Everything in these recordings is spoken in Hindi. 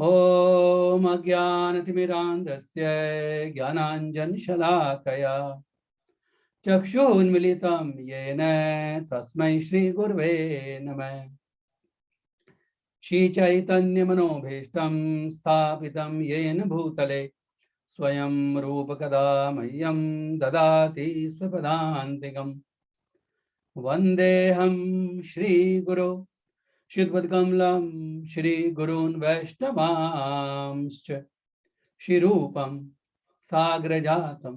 ॐ अज्ञानतिमिरान्धस्य ज्ञानाञ्जनशलाकया चक्षुन्मिलितं येन तस्मै श्रीगुरवे नमः। श्रीचैतन्यमनोभीष्टं स्थापितं येन भूतले स्वयं रूपकदा मह्यं ददाति स्वपदान्तिकम्। वन्देऽहं श्रीगुरो श्रीयुतपदकमलं श्रीगुरून् वैष्णवांश्च श्रीरूपं साग्रजातं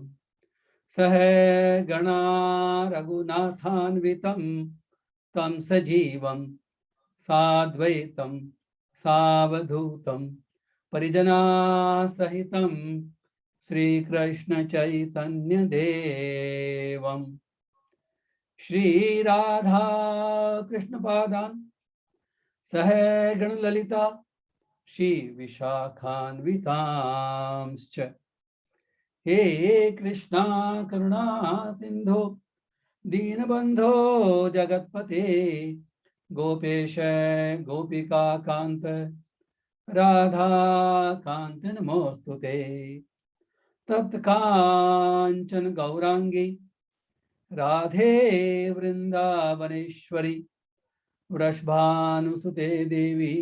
सहगणा रघुनाथान्वितं तं सजीवं साद्वैतं सावधूतं परिजनासहितं श्रीकृष्णचैतन्यदेवं श्रीराधा कृष्णपादान् सहगणललिता श्रीविशाखान्वितांश्च हे कृष्णा करुणा सिन्धो दीनबन्धो जगत्पते गोपेश गोपिका कान्त राधा कान्त नमोस्तुते। तप्त कांचन गौरांगी राधे वृंदावनेश्वरी वृषभानुसुते देवी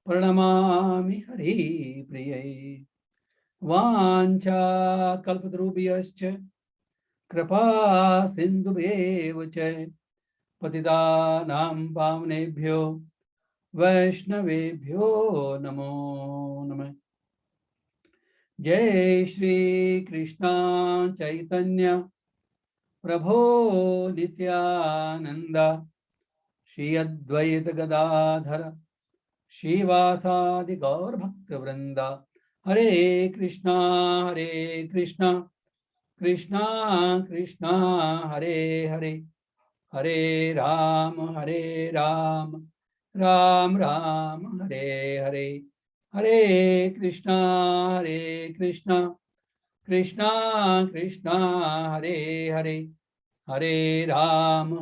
प्रणमामि हरिप्रिये। वाञ्छा कल्पतरुभ्यश्च कृपा सिन्धुभ्येव च पतितानां पावनेभ्यो वैष्णवेभ्यो नमो नमः। जय श्री कृष्ण चैतन्य प्रभो नित्यानंद श्री अद्वैत गदाधर श्रीवासादि गौर भक्त वृंदा। हरे कृष्णा कृष्णा कृष्णा हरे हरे, हरे राम राम राम हरे हरे। हरे कृष्णा कृष्णा कृष्णा हरे हरे, हरे राम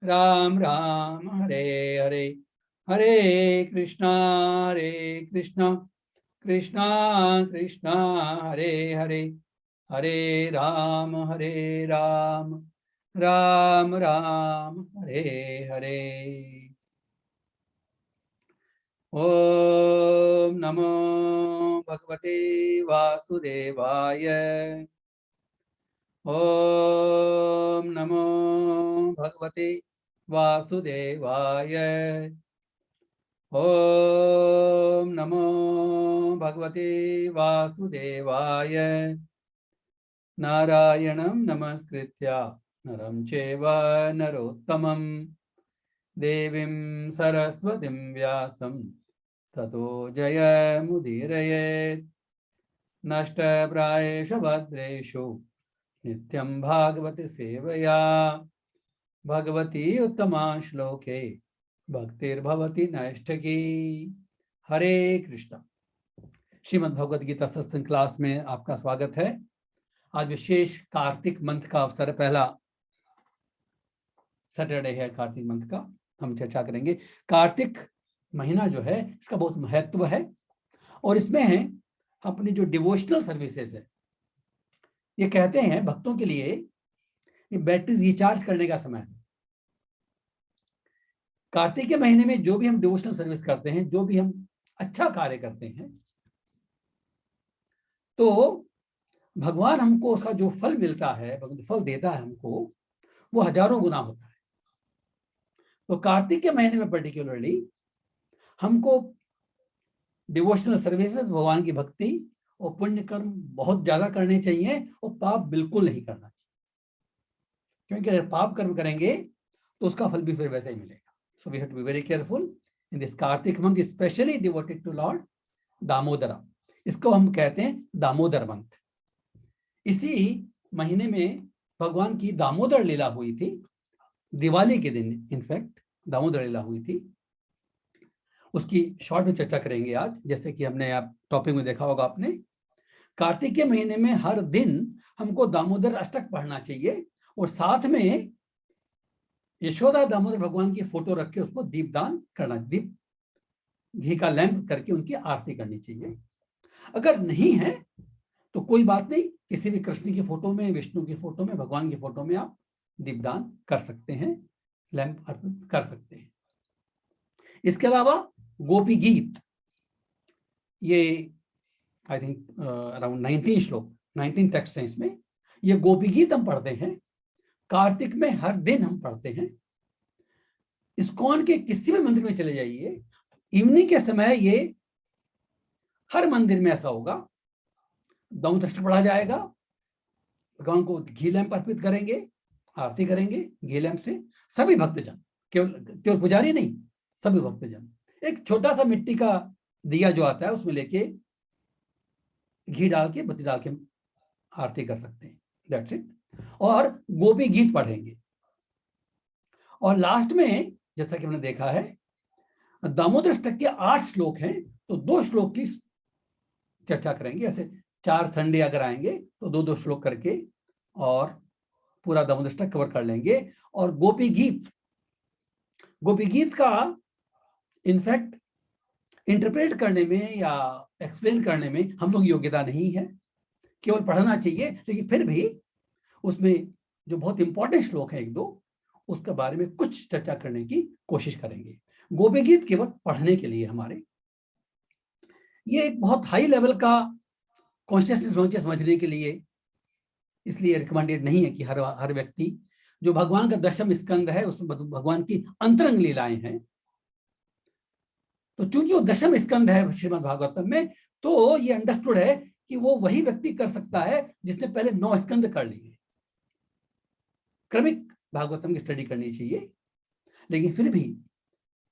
राम राम हरे हरे। हरे कृष्णा कृष्णा कृष्णा हरे हरे, हरे राम राम राम हरे हरे। ओम नमो भगवते वासुदेवाय। ओम नमो भगवते वासुदेवाय। ओम नमो भगवते वासुदेवाय। नारायणं नमस्कृत्य नरं चैव नरोत्तमं देवीं सरस्वतीं व्यासं ततो जयमुदीरयेत्। नष्टप्रायेषु भद्रेषु नित्यं भागवत सेवया भगवती उत्तमा श्लोके भक्तिर्भवति नैष्ठिकी। हरे कृष्णा। श्रीमद् भगवद गीता सत्संग क्लास में आपका स्वागत है। आज विशेष कार्तिक मंथ का अवसर, पहला सैटरडे है कार्तिक मंथ का। हम चर्चा करेंगे। कार्तिक महीना जो है इसका बहुत महत्व है और इसमें है अपनी जो डिवोशनल सर्विसेज है, ये कहते हैं भक्तों के लिए ये बैटरी रिचार्ज करने का समय है। कार्तिक के महीने में जो भी हम डिवोशनल सर्विस करते हैं, जो भी हम अच्छा कार्य करते हैं, तो भगवान हमको उसका जो फल मिलता है, फल देता है हमको, वो हजारों गुना होता है। तो कार्तिक के महीने में पर्टिकुलरली हमको डिवोशनल सर्विसेज, भगवान की भक्ति और पुण्य कर्म बहुत ज्यादा करने चाहिए और पाप बिल्कुल नहीं करना चाहिए, क्योंकि अगर पाप कर्म करेंगे तो उसका फल भी फिर वैसा ही मिलेगा। So we have to be very careful in this Kartik month, specially devoted to lord Damodara. इसको हम कहते हैं दामोदर मंथ। इसी महीने में भगवान की दामोदर लीला हुई थी, दिवाली के दिन इनफैक्ट दामोदर लीला हुई थी। उसकी शॉर्ट में चर्चा करेंगे आज। जैसे कि हमने आप टॉपिक में देखा होगा आपने, कार्तिक के महीने में हर दिन हमको दामोदर अष्टक पढ़ना चाहिए और साथ में यशोदा दामोदर भगवान की फोटो रख के उसको दीपदान करना, दीप घी का लैंप करके उनकी आरती करनी चाहिए। अगर नहीं है तो कोई बात नहीं, किसी भी कृष्ण की फोटो में, विष्णु की फोटो में, भगवान की फोटो में आप दीपदान कर सकते हैं, लैंप अर्पित कर सकते हैं। इसके अलावा गोपी गीत, ये आई थिंक अराउंड 19 श्लोक, 19 टेक्स्ट हैं इसमें। ये गोपी गीत हम पढ़ते हैं, कार्तिक में हर दिन हम पढ़ते हैं। इस्कॉन के किसी भी मंदिर में चले जाइए, इवनिंग के समय ये हर मंदिर में ऐसा होगा, दाऊदष्ट पढ़ा जाएगा, भगवान को घी लैंप अर्पित करेंगे, आरती करेंगे घी लैंप से। सभी भक्तजन, केवल केवल पुजारी नहीं, सभी भक्तजन एक छोटा सा मिट्टी का दिया जो आता है उसमें लेके घी डाल के, बत्ती डाल के आरती कर सकते हैं। That's it. और गोपी गीत पढ़ेंगे। और लास्ट में जैसा कि हमने देखा है, दामोदर अष्टक के 8 श्लोक हैं, तो 2 श्लोक की चर्चा करेंगे। ऐसे 4 संडे अगर आएंगे तो 2-2 श्लोक करके और पूरा दामोदर अष्टक कवर कर लेंगे। और गोपी गीत का इनफैक्ट इंटरप्रेट करने में या एक्सप्लेन करने में हम लोग योग्यता नहीं है, केवल पढ़ना चाहिए। लेकिन फिर भी उसमें जो बहुत इंपॉर्टेंट श्लोक है 1-2, उसके बारे में कुछ चर्चा करने की कोशिश करेंगे। गोपी गीत केवल पढ़ने के लिए हमारे, ये एक बहुत हाई लेवल का कॉन्शियसनेस होना चाहिए समझने के लिए, इसलिए रिकमेंडेड नहीं है कि हर व्यक्ति, जो भगवान का 10वें स्कंद है उसमें भगवान की अंतरंग लीलाएं हैं, तो चूंकि वो 10वें स्कंद है श्रीमद् भागवतम में, तो ये अंडरस्टूड है कि वो वही व्यक्ति कर सकता है जिसने पहले 9 स्कंद कर लिए। क्रमिक भागवतम की स्टडी करनी चाहिए। लेकिन फिर भी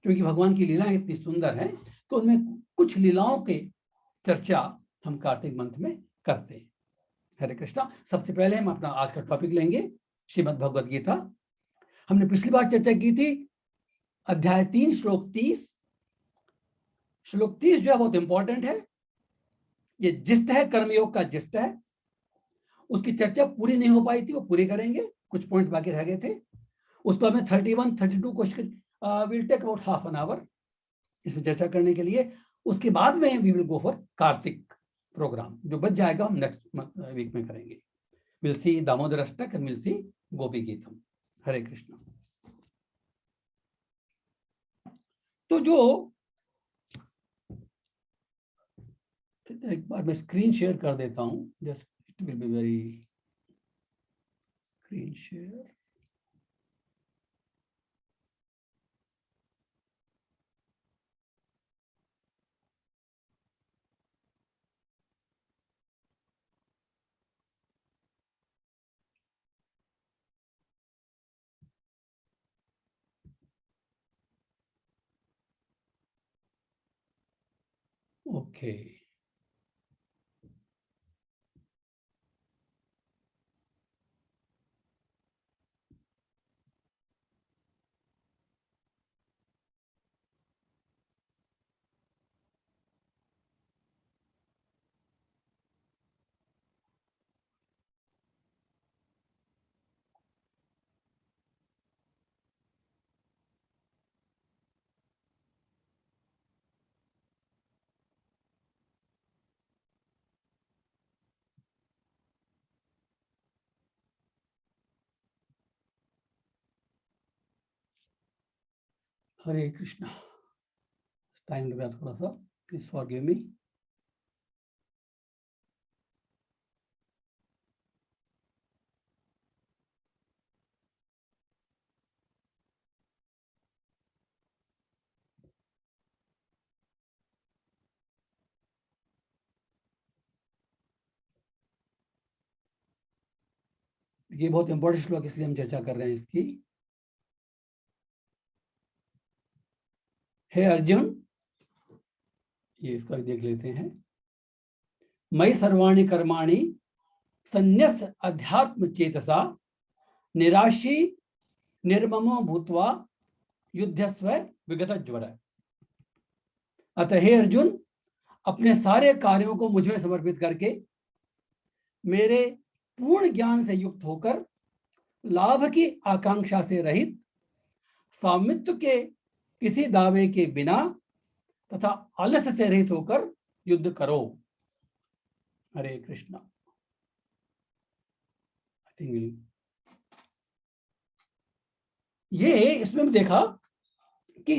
क्योंकि भगवान की लीलाएं इतनी सुंदर हैं, तो उनमें कुछ लीलाओं के चर्चा हम कार्तिक मंथ में करते हैं। हरे कृष्णा। सबसे पहले हम अपना आज का टॉपिक लेंगे श्रीमद् भगवद गीता। हमने पिछली बार चर्चा की थी अध्याय 3 श्लोक 30। श्लोक 30 जो है बहुत इंपॉर्टेंट है, ये जिस्ट है, कर्मयोग का जिस्ट है। उसकी चर्चा पूरी नहीं हो पाई थी, वो पूरी करेंगे, कुछ पॉइंट्स बाकी रह गए थे। उस पर हमें 31, 32 question will take about half an hour इसमें चर्चा करने के लिए। उसके बाद में we will go for Kartik program, जो बच जाएगा हम नेक्स्ट वीक में करेंगे। Will see Damodar Ashtak and will see Gopi Geetam. Hare Krishna. तो जो एक बार मैं स्क्रीन शेयर कर देता हूं, just it will be very, screen share. Okay Hare Krishna. Time लग रहा थोड़ा सा, प्लीज फॉरगिव मी। ये बहुत इंपॉर्टेंट श्लोक इसलिए हम चर्चा कर रहे हैं इसकी। हे अर्जुन, ये इसका भी देख लेते हैं। मयि सर्वाणि कर्माणि संन्यस अध्यात्म चेतसा निराशी निर्ममो भूत्वा युद्धस्व विगत ज्वर। अतः हे अर्जुन, अपने सारे कार्यों को मुझ में समर्पित करके मेरे पूर्ण ज्ञान से युक्त होकर लाभ की आकांक्षा से रहित, स्वामित्व के किसी दावे के बिना तथा आलस्य से रहित होकर युद्ध करो। हरे कृष्णा। आई थिंक ये इसमें देखा कि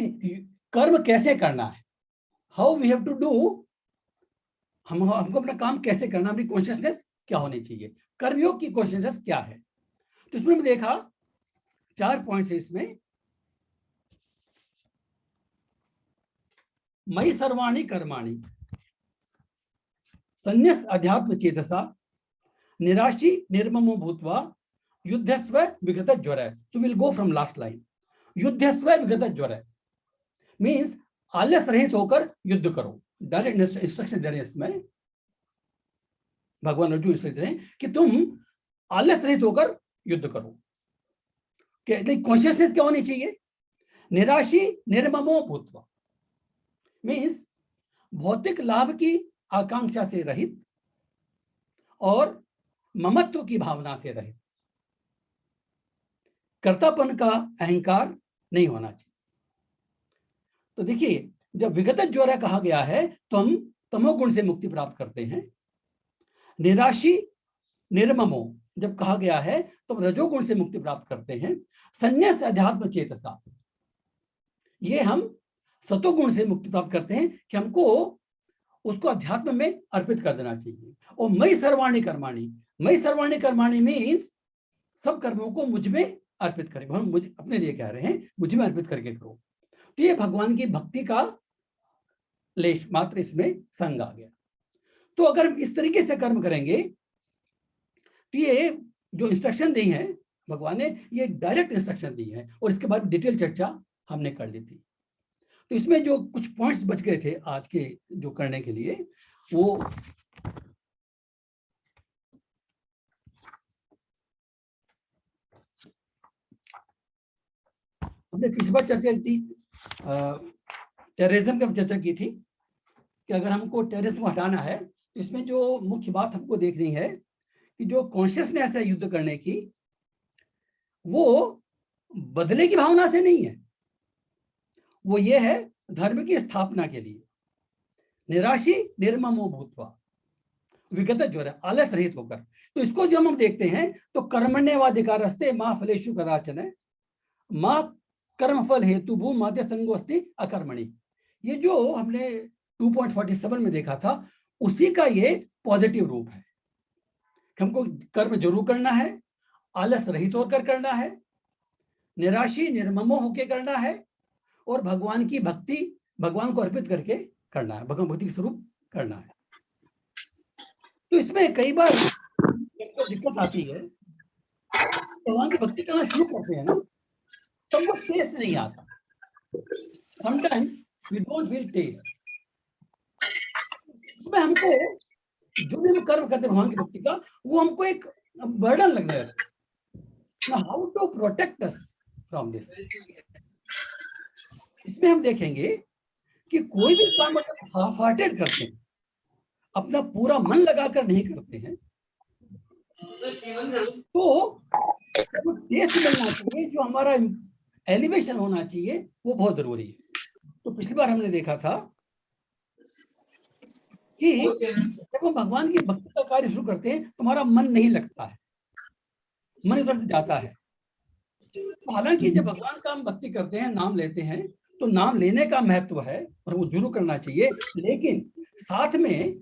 कर्म कैसे करना है, how we have to do, हमको अपना काम कैसे करना, हमारी कॉन्शियसनेस क्या होनी चाहिए, कर्मयोग की कॉन्शियसनेस क्या है। तो इसमें देखा 4 पॉइंट्स है इसमें। मयि सर्वाणि कर्माणि, संन्यस अध्यात्म चेतसा, निराशी निर्ममो भूत्वा, युद्धस्व विगत ज्वर। तो will go from last line. युद्धस्व विगत ज्वर मीन्स आलस रहित होकर युद्ध करो। डायरेक्ट इंस्ट्रक्शन दे रहे हैं इसमें, भगवान अर्जुन इंस्ट्रक्शन दे रहे हैं कि तुम आलस रहित होकर युद्ध करो। कॉन्शियसनेस क्या होनी चाहिए? निराशी निर्ममो भूत्वा मीन्स भौतिक लाभ की आकांक्षा से रहित और ममत्व की भावना से रहित, कर्तापन का अहंकार नहीं होना चाहिए। तो देखिए, जब विगत ज्वर कहा गया है तो हम तमोगुण से मुक्ति प्राप्त करते हैं। निराशी निर्ममो जब कहा गया है तो रजोगुण से मुक्ति प्राप्त करते हैं। संन्यास अध्यात्म चेतसा, ये हम सतोगुण से मुक्ति प्राप्त करते हैं कि हमको उसको अध्यात्म में अर्पित कर देना चाहिए। और मयि सर्वाणि कर्माणि, मयि सर्वाणि कर्माणि मीन्स सब कर्मों को मुझ में अर्पित करें। हम मुझे अपने लिए कह रहे हैं, मुझ में अर्पित करके करो। तो ये भगवान की भक्ति का लेश मात्र इसमें संग आ गया। तो अगर हम इस तरीके से कर्म करेंगे तो ये जो इंस्ट्रक्शन दी है भगवान ने, ये डायरेक्ट इंस्ट्रक्शन दी है और इसके बाद डिटेल चर्चा हमने कर ली थी। तो इसमें जो कुछ पॉइंट्स बच गए थे आज के जो करने के लिए, वो हमने पिछली बार चर्चा की थी, टेररिज्म की चर्चा की थी कि अगर हमको टेररिज्म को हटाना है तो इसमें जो मुख्य बात हमको देखनी है कि जो कॉन्शियसनेस है युद्ध करने की, वो बदले की भावना से नहीं है, वो ये है धर्म की स्थापना के लिए। निराशी निर्ममो भूत्वा विगत ज्वर, आलस रहित होकर। तो इसको जो हम देखते हैं तो कर्मण्येवाधिकारस्ते मां फलेषु कदाचन मां कर्मफल हेतु भू माध्य संगोस्ति अकर्मणि। ये जो हमने 2.47 में देखा था उसी का ये पॉजिटिव रूप है। हमको कर्म जरूर करना है, आलस रहित होकर करना है, निराशी निर्ममो होकर करना है और भगवान की भक्ति, भगवान को अर्पित करके करना है, भगवान भक्ति स्वरूप करना है। तो इसमें कई बार दिक्कत आती है, भगवान की भक्ति करना शुरू करते हैं ना तब वो टेस्ट नहीं आता। Sometimes we don't feel taste. इसमें हमको जो भी हम कर्म करते हैं भगवान की भक्ति का, वो हमको एक बर्डन लगने लगता है। How to protect us from this, इसमें हम देखेंगे कि कोई भी काम अगर हाफ हार्टेड करते हैं, अपना पूरा मन लगाकर नहीं करते हैं, तो टेस्ट मिलना चाहिए, जो हमारा एलिवेशन होना चाहिए, वो बहुत जरूरी है। तो पिछली बार हमने देखा था कि जब हम भगवान की भक्ति का कार्य शुरू करते हैं तो हमारा मन नहीं लगता है, मन इधर से जाता है। हालांकि जब भगवान का हम भक्ति करते हैं, नाम लेते हैं, तो नाम लेने का महत्व है और वो जरूर करना चाहिए, लेकिन साथ में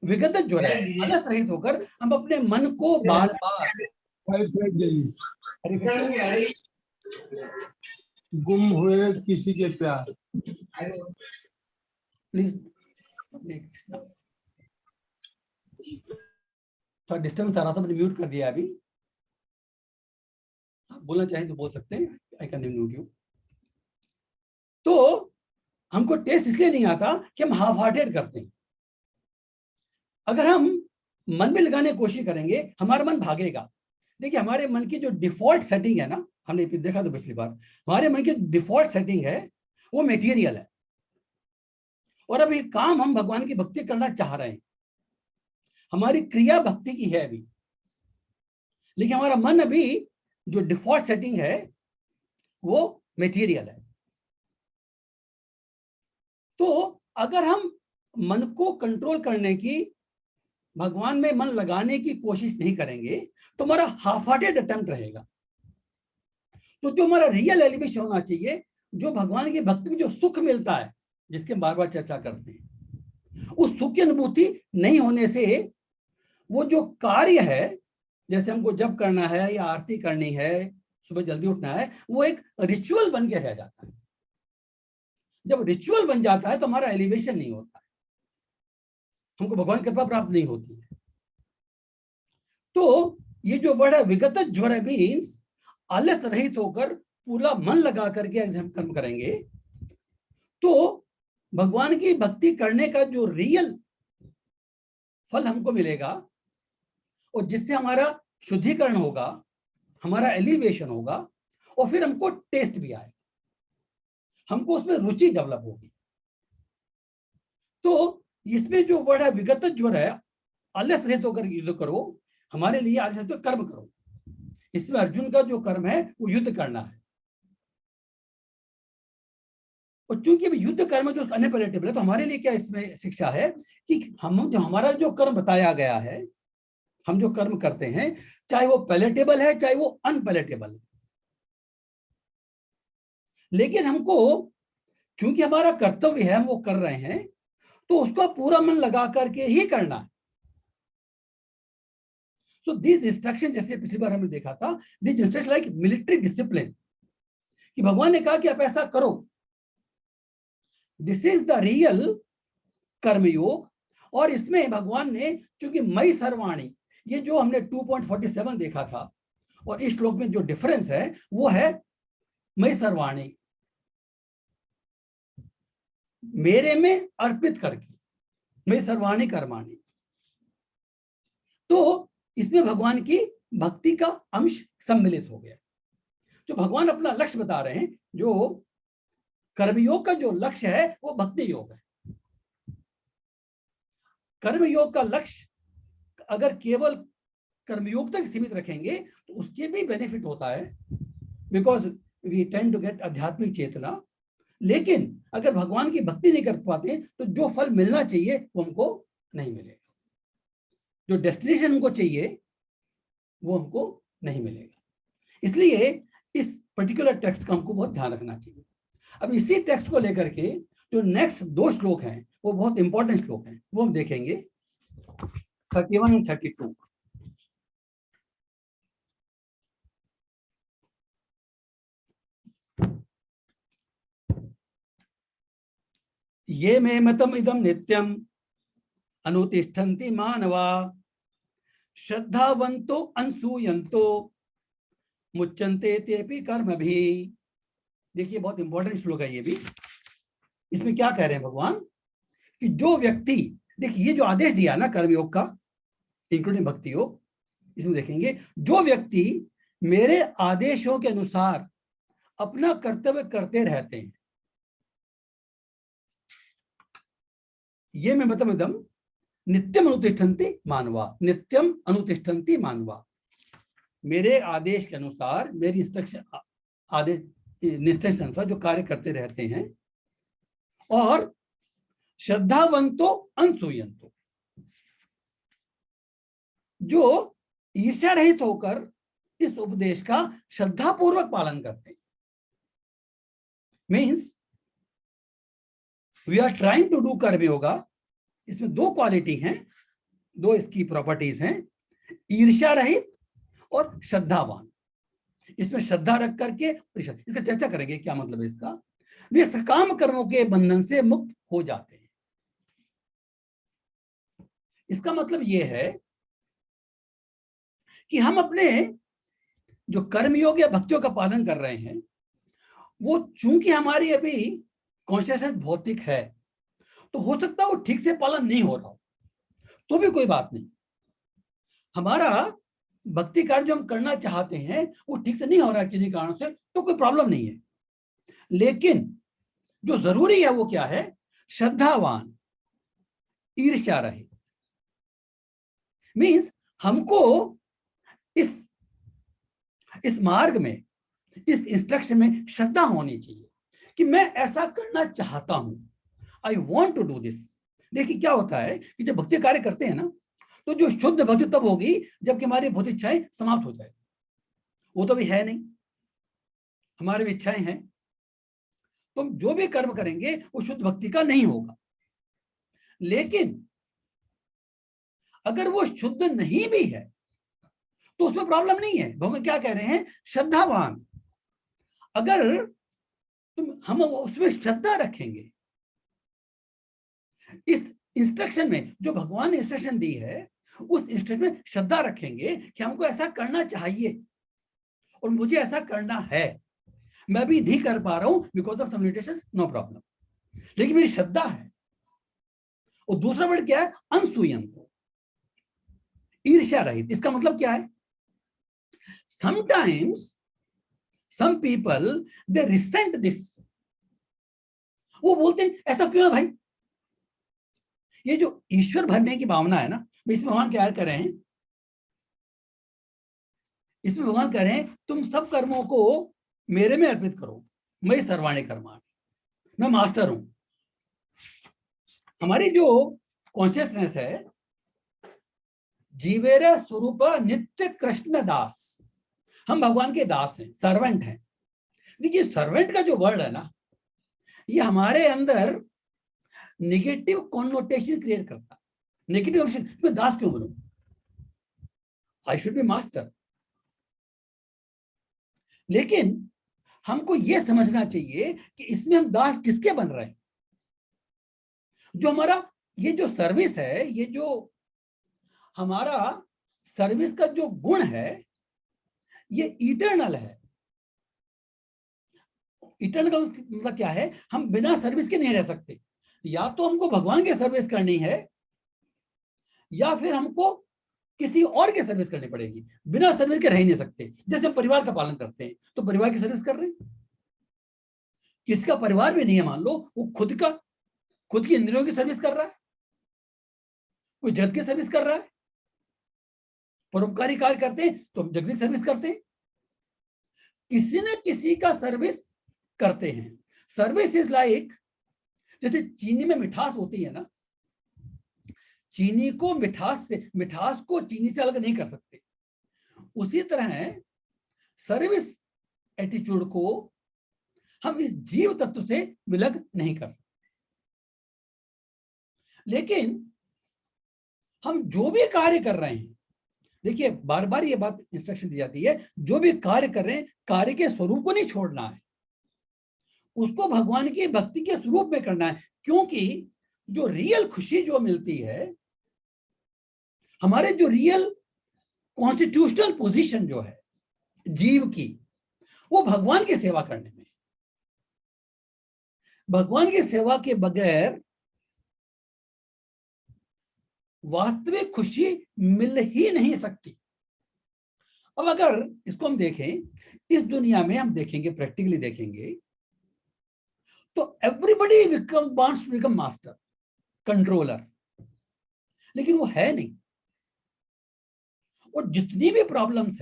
विगत ज्वर है, आलस रहित होकर हम अपने मन को बार बार गुम हुए किसी के प्यार, प्लीज थोड़ा डिस्टर्बेंस आ रहा था, मैंने म्यूट कर दिया अभी। आप बोलना चाहें तो बोल सकते हैं, आई कैन म्यूट यू। तो हमको टेस्ट इसलिए नहीं आता कि हम हाफ हार्टेड करते हैं। अगर हम मन में लगाने की कोशिश करेंगे, हमारा मन भागेगा। देखिए, हमारे मन की जो डिफॉल्ट सेटिंग है ना, हमने देखा था पिछली बार, हमारे मन की डिफॉल्ट सेटिंग है वो मेटीरियल है। और अभी काम हम भगवान की भक्ति करना चाह रहे हैं, हमारी क्रिया भक्ति की है अभी, लेकिन हमारा मन अभी जो डिफॉल्ट सेटिंग है वो मेटीरियल है। तो अगर हम मन को कंट्रोल करने की, भगवान में मन लगाने की कोशिश नहीं करेंगे तो हमारा हाफ हार्टेड अटेम्प्ट रहेगा। तो जो हमारा रियल एलिवेशन होना चाहिए, जो भगवान की भक्ति में जो सुख मिलता है, जिसके बार बार चर्चा करते हैं, उस सुख की अनुभूति नहीं होने से वो जो कार्य है, जैसे हमको जप करना है या आरती करनी है, सुबह जल्दी उठना है, वो एक रिचुअल बन के रह जाता है। जब रिचुअल बन जाता है तो हमारा एलिवेशन नहीं होता है, हमको भगवान की कृपा प्राप्त नहीं होती है। तो ये जो वर्ड है विगत ज्वर, मीन्स आलस रहित होकर पूरा मन लगा करके हम कर्म करेंगे तो भगवान की भक्ति करने का जो रियल फल हमको मिलेगा, और जिससे हमारा शुद्धिकरण होगा, हमारा एलिवेशन होगा, और फिर हमको टेस्ट भी आएगा, हमको उसमें रुचि डेवलप होगी। तो इसमें जो वर्ड है विगत ज्वर है, आलस रहित होकर युद्ध करो, हमारे लिए आलस रहित कर्म करो। इसमें अर्जुन का जो कर्म है वो युद्ध करना है, और चूंकि अभी युद्ध कर्म जो अनपैलेटेबल है, तो हमारे लिए क्या इसमें शिक्षा है कि हम जो हमारा जो कर्म बताया गया है, हम जो कर्म करते हैं, चाहे वो पैलेटेबल है चाहे वो अनपैलेटेबल है, लेकिन हमको चूंकि हमारा कर्तव्य है, हम वो कर रहे हैं, तो उसका पूरा मन लगा करके ही करना है। So these instructions, जैसे पिछली बार हमने देखा था, these instructions like military discipline, कि भगवान ने कहा कि आप ऐसा करो। दिस इज द रियल कर्मयोग। और इसमें भगवान ने, चूंकि मई सर्वाणी, ये जो हमने 2.47 देखा था, और इस श्लोक में जो डिफरेंस है वो है मई सर्वाणी, मेरे में अर्पित करके, मई सर्वाणी कर्माणी। तो इसमें भगवान की भक्ति का अंश सम्मिलित हो गया। जो भगवान अपना लक्ष्य बता रहे हैं, जो कर्मयोग का जो लक्ष्य है वो भक्ति योग है। कर्मयोग का लक्ष्य अगर केवल कर्मयोग तक सीमित रखेंगे तो उसके भी बेनिफिट होता है, because we tend to get आध्यात्मिक चेतना। लेकिन अगर भगवान की भक्ति नहीं कर पाते तो जो फल मिलना चाहिए वो हमको नहीं मिलेगा, जो डेस्टिनेशन हमको चाहिए वो हमको नहीं मिलेगा। इसलिए इस पर्टिकुलर टेक्स्ट का हमको बहुत ध्यान रखना चाहिए। अब इसी टेक्स्ट को लेकर के जो नेक्स्ट 2 श्लोक हैं वो बहुत इंपॉर्टेंट श्लोक हैं, वो हम देखेंगे 31 और 32। ये मे मतम इदम नित्यम अनुतिष्ठन्ति मानवा श्रद्धावंतो अनसूयन्तो मुच्यन्ते तेपि कर्म भी। देखिए बहुत इंपॉर्टेंट श्लोक है ये भी। इसमें क्या कह रहे हैं भगवान कि जो व्यक्ति, देखिए ये जो आदेश दिया ना कर्मयोग का, इंक्लूडिंग भक्ति योग, इसमें देखेंगे जो व्यक्ति मेरे आदेशों के अनुसार अपना कर्तव्य करते रहते हैं, ये मैं मतलब एकदम नित्यम अनुतिष्ठन्ति मानवा, नित्यम अनुतिष्ठन्ति मानवा, मेरे आदेश के अनुसार, मेरी इंस्ट्रक्शन आदेश निष्ठा के अनुसार जो कार्य करते रहते हैं, और श्रद्धावंतो अनसूयंतो, जो ईर्ष्या रहित होकर इस उपदेश का श्रद्धा पूर्वक पालन करते हैं। Means we are trying to do karma yoga. इसमें 2 क्वालिटी हैं, 2 इसकी प्रॉपर्टीज हैं, ईर्ष्या रहित और श्रद्धावान। इसमें श्रद्धा रख करके, इसका चर्चा करेंगे क्या मतलब है इसका। वे सकाम कर्मों के बंधन से मुक्त हो जाते हैं। इसका मतलब यह है कि हम अपने जो कर्मयोग या भक्तियों का पालन कर रहे हैं, वो चूंकि हमारी अभी कॉन्शियसनेस भौतिक है, तो हो सकता है वो ठीक से पालन नहीं हो रहा हो, तो भी कोई बात नहीं। हमारा भक्ति कार्य जो हम करना चाहते हैं वो ठीक से नहीं हो रहा है किसी कारण से, तो कोई प्रॉब्लम नहीं है। लेकिन जो जरूरी है वो क्या है, श्रद्धावान, ईर्ष्या रहित। मीन्स हमको इस मार्ग में, इस इंस्ट्रक्शन में श्रद्धा होनी चाहिए कि मैं ऐसा करना चाहता हूं। I want to do this. देखिए क्या होता है कि जब भक्ति कार्य करते हैं ना, तो जो शुद्ध भक्ति तब होगी जबकि हमारी भौतिक इच्छाएं समाप्त हो जाए। वो तो भी है नहीं, हमारी भी इच्छाएं हैं, तो हम जो भी कर्म करेंगे वो शुद्ध भक्ति का नहीं होगा। लेकिन अगर वो शुद्ध नहीं भी है तो उसमें प्रॉब्लम नहीं है। भगवान क्या कह रहे हैं, श्रद्धावान, अगर हम उसमें श्रद्धा रखेंगे, इस इंस्ट्रक्शन में जो भगवान ने इंस्ट्रक्शन दी है उस इंस्ट्रक्शन में श्रद्धा रखेंगे कि हमको ऐसा करना चाहिए और मुझे ऐसा करना है, मैं भी नहीं कर पा रहा हूं because of some limitations, no problem, लेकिन मेरी श्रद्धा है। और दूसरा वर्ड क्या है, अनसूयम, ईर्ष्या रहित। इसका मतलब क्या है, sometimes some people they resent this, वो बोलते हैं ऐसा क्यों है भाई। ये जो ईश्वर भरने की भावना है ना, इसमें भगवान क्या कर रहे हैं, इसमें भगवान कह रहे हैं तुम सब कर्मों को मेरे में अर्पित करो, मैं सर्वाणी कर्माणि, मैं मास्टर हूं। हमारी जो कॉन्शियसनेस है, जीवेर स्वरूप नित्य कृष्ण दास, हम भगवान के दास हैं, सर्वेंट हैं। देखिए सर्वेंट का जो वर्ड है ना, ये हमारे अंदर नेगेटिव कॉन्नोटेशन क्रिएट करता है। नेगेटिव, मैं दास क्यों बनूं, आई शुड बी मास्टर। लेकिन हमको यह समझना चाहिए कि इसमें हम दास किसके बन रहे हैं। जो हमारा ये जो सर्विस है, ये जो हमारा सर्विस का जो गुण है, ये इटर्नल है। इटर्नल का मतलब क्या है, हम बिना सर्विस के नहीं रह सकते। या तो हमको भगवान की सर्विस करनी है या फिर हमको किसी और की सर्विस करनी पड़ेगी। बिना सर्विस के रह ही नहीं सकते। जैसे हम परिवार का पालन करते हैं तो परिवार की सर्विस कर रहे हैं। किसी का परिवार भी नहीं है, मान लो, वो खुद की इंद्रियों की सर्विस कर रहा है, कोई जगत की सर्विस कर रहा है। परोपकारी कार्य करते हैं तो हम जगत की सर्विस करते हैं। किसी न किसी का सर्विस करते हैं। सर्विस इज लाइक, जैसे चीनी में मिठास होती है ना, चीनी को मिठास को चीनी से अलग नहीं कर सकते। उसी तरह सर्विस एटीट्यूड को हम इस जीव तत्व से विलग नहीं कर सकते। लेकिन हम जो भी कार्य कर रहे हैं, देखिए बार बार ये बात इंस्ट्रक्शन दी जाती है, जो भी कार्य कर रहे हैं कार्य के स्वरूप को नहीं छोड़ना है, उसको भगवान की भक्ति के स्वरूप में करना है। क्योंकि जो रियल खुशी जो मिलती है, हमारे जो रियल कॉन्स्टिट्यूशनल पोजीशन जो है जीव की, वो भगवान की सेवा करने में। भगवान की सेवा के बगैर वास्तविक खुशी मिल ही नहीं सकती। अब अगर इसको हम देखें, इस दुनिया में हम देखेंगे, प्रैक्टिकली देखेंगे, तो everybody wants to become master, controller, लेकिन वो है नहीं। और जितनी भी प्रॉब्लम्स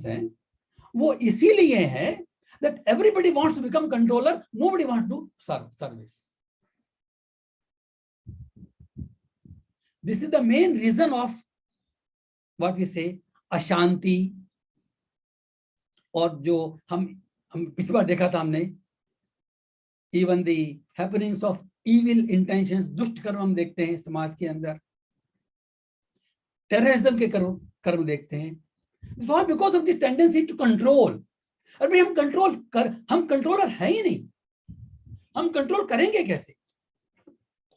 हैं वो इसीलिए है that everybody wants to become controller, nobody wants to serve service. This is the main reason of what we say अशांति। और जो हम पिछली बार देखा था हमने, even the happenings of evil intentions, दुष्ट कर्म हम देखते हैं समाज के अंदर, टेररिज्म के कर्म देखते हैं, because of the tendency to control. अरे हम कंट्रोलर है ही नहीं, हम कंट्रोल करेंगे कैसे।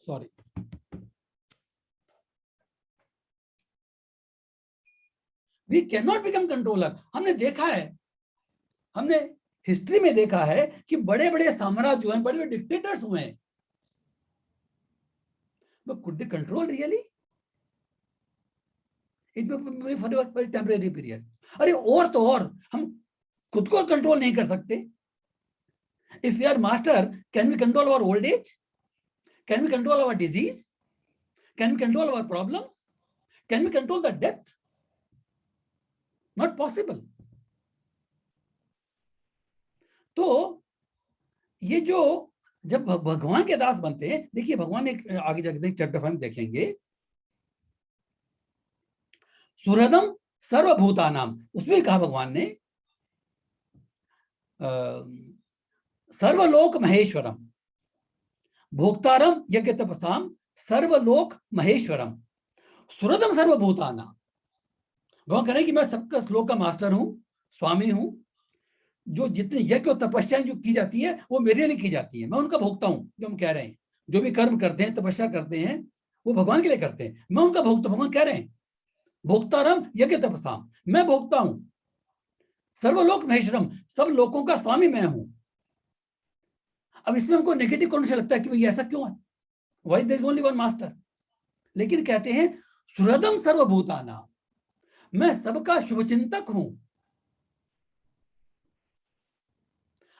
Sorry, we can not become controller. हमने देखा है, हमने हिस्ट्री में देखा है कि बड़े बड़े साम्राज्य हुए हैं, बड़े बड़े डिक्टेटर्स हुए हैं, but could they control really? It may be for a temporary period. अरे और तो और हम खुद को कंट्रोल नहीं कर सकते। If we are master, can we control our old age? Can we control our disease? Can we control our problems? Can we control the death? Not possible. तो ये जो जब भगवान के दास बनते हैं, देखिए भगवान एक आगे जाके चैप्टर 5 देखेंगे, सुहृदम सर्वभूतानाम, उसमें कहा भगवान ने सर्वलोक महेश्वरम भोक्तारम यज्ञ तपसाम सर्वलोक महेश्वरम सुहृदम सर्वभूतानाम। भगवान कह रहे हैं कि मैं सबका लोक का मास्टर हूं, स्वामी हूं। जो जितने यज्ञ और तपस्या जो की जाती है वो मेरे लिए की जाती है, मैं उनका भोक्ता हूं। जो हम कह रहे हैं, जो भी कर्म करते हैं, तपस्या करते हैं, वो भगवान के लिए करते हैं, मैं उनका भोक्ता। भगवान कह रहे हैं भोक्तारम यज्ञ तपसाम, मैं भोक्ता हूं। सर्वलोक महेश्वरम, सब लोकों का स्वामी मैं हूं। अब इसमें हमको नेगेटिव कौन सा लगता है कि भाई ऐसा क्यों है, why there is only one master. लेकिन कहते हैं सुहृदम सर्वभूतानाम, मैं सबका शुभचिंतक हूं।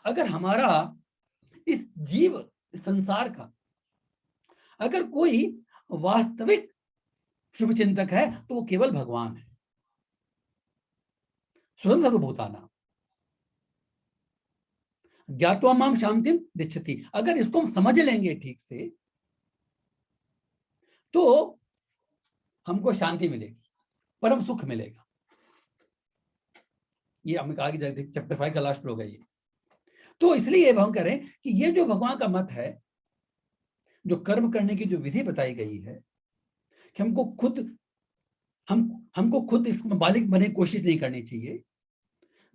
अगर हमारा इस जीव संसार का अगर कोई वास्तविक शुभचिंतक है तो वो केवल भगवान है। सुहृदम सर्वभूतानाम ज्ञात्वा माम शांतिम दिच्छति, अगर इसको हम समझ लेंगे ठीक से तो हमको शांति मिलेगी, परम सुख मिलेगा। ये हमने कहा कि चैप्टर 5 का लास्ट श्लोक है ये। तो इसलिए हम कह रहे हैं कि ये जो भगवान का मत है, जो कर्म करने की जो विधि बताई गई है, कि हमको खुद इसमें मालिक बने कोशिश नहीं करनी चाहिए,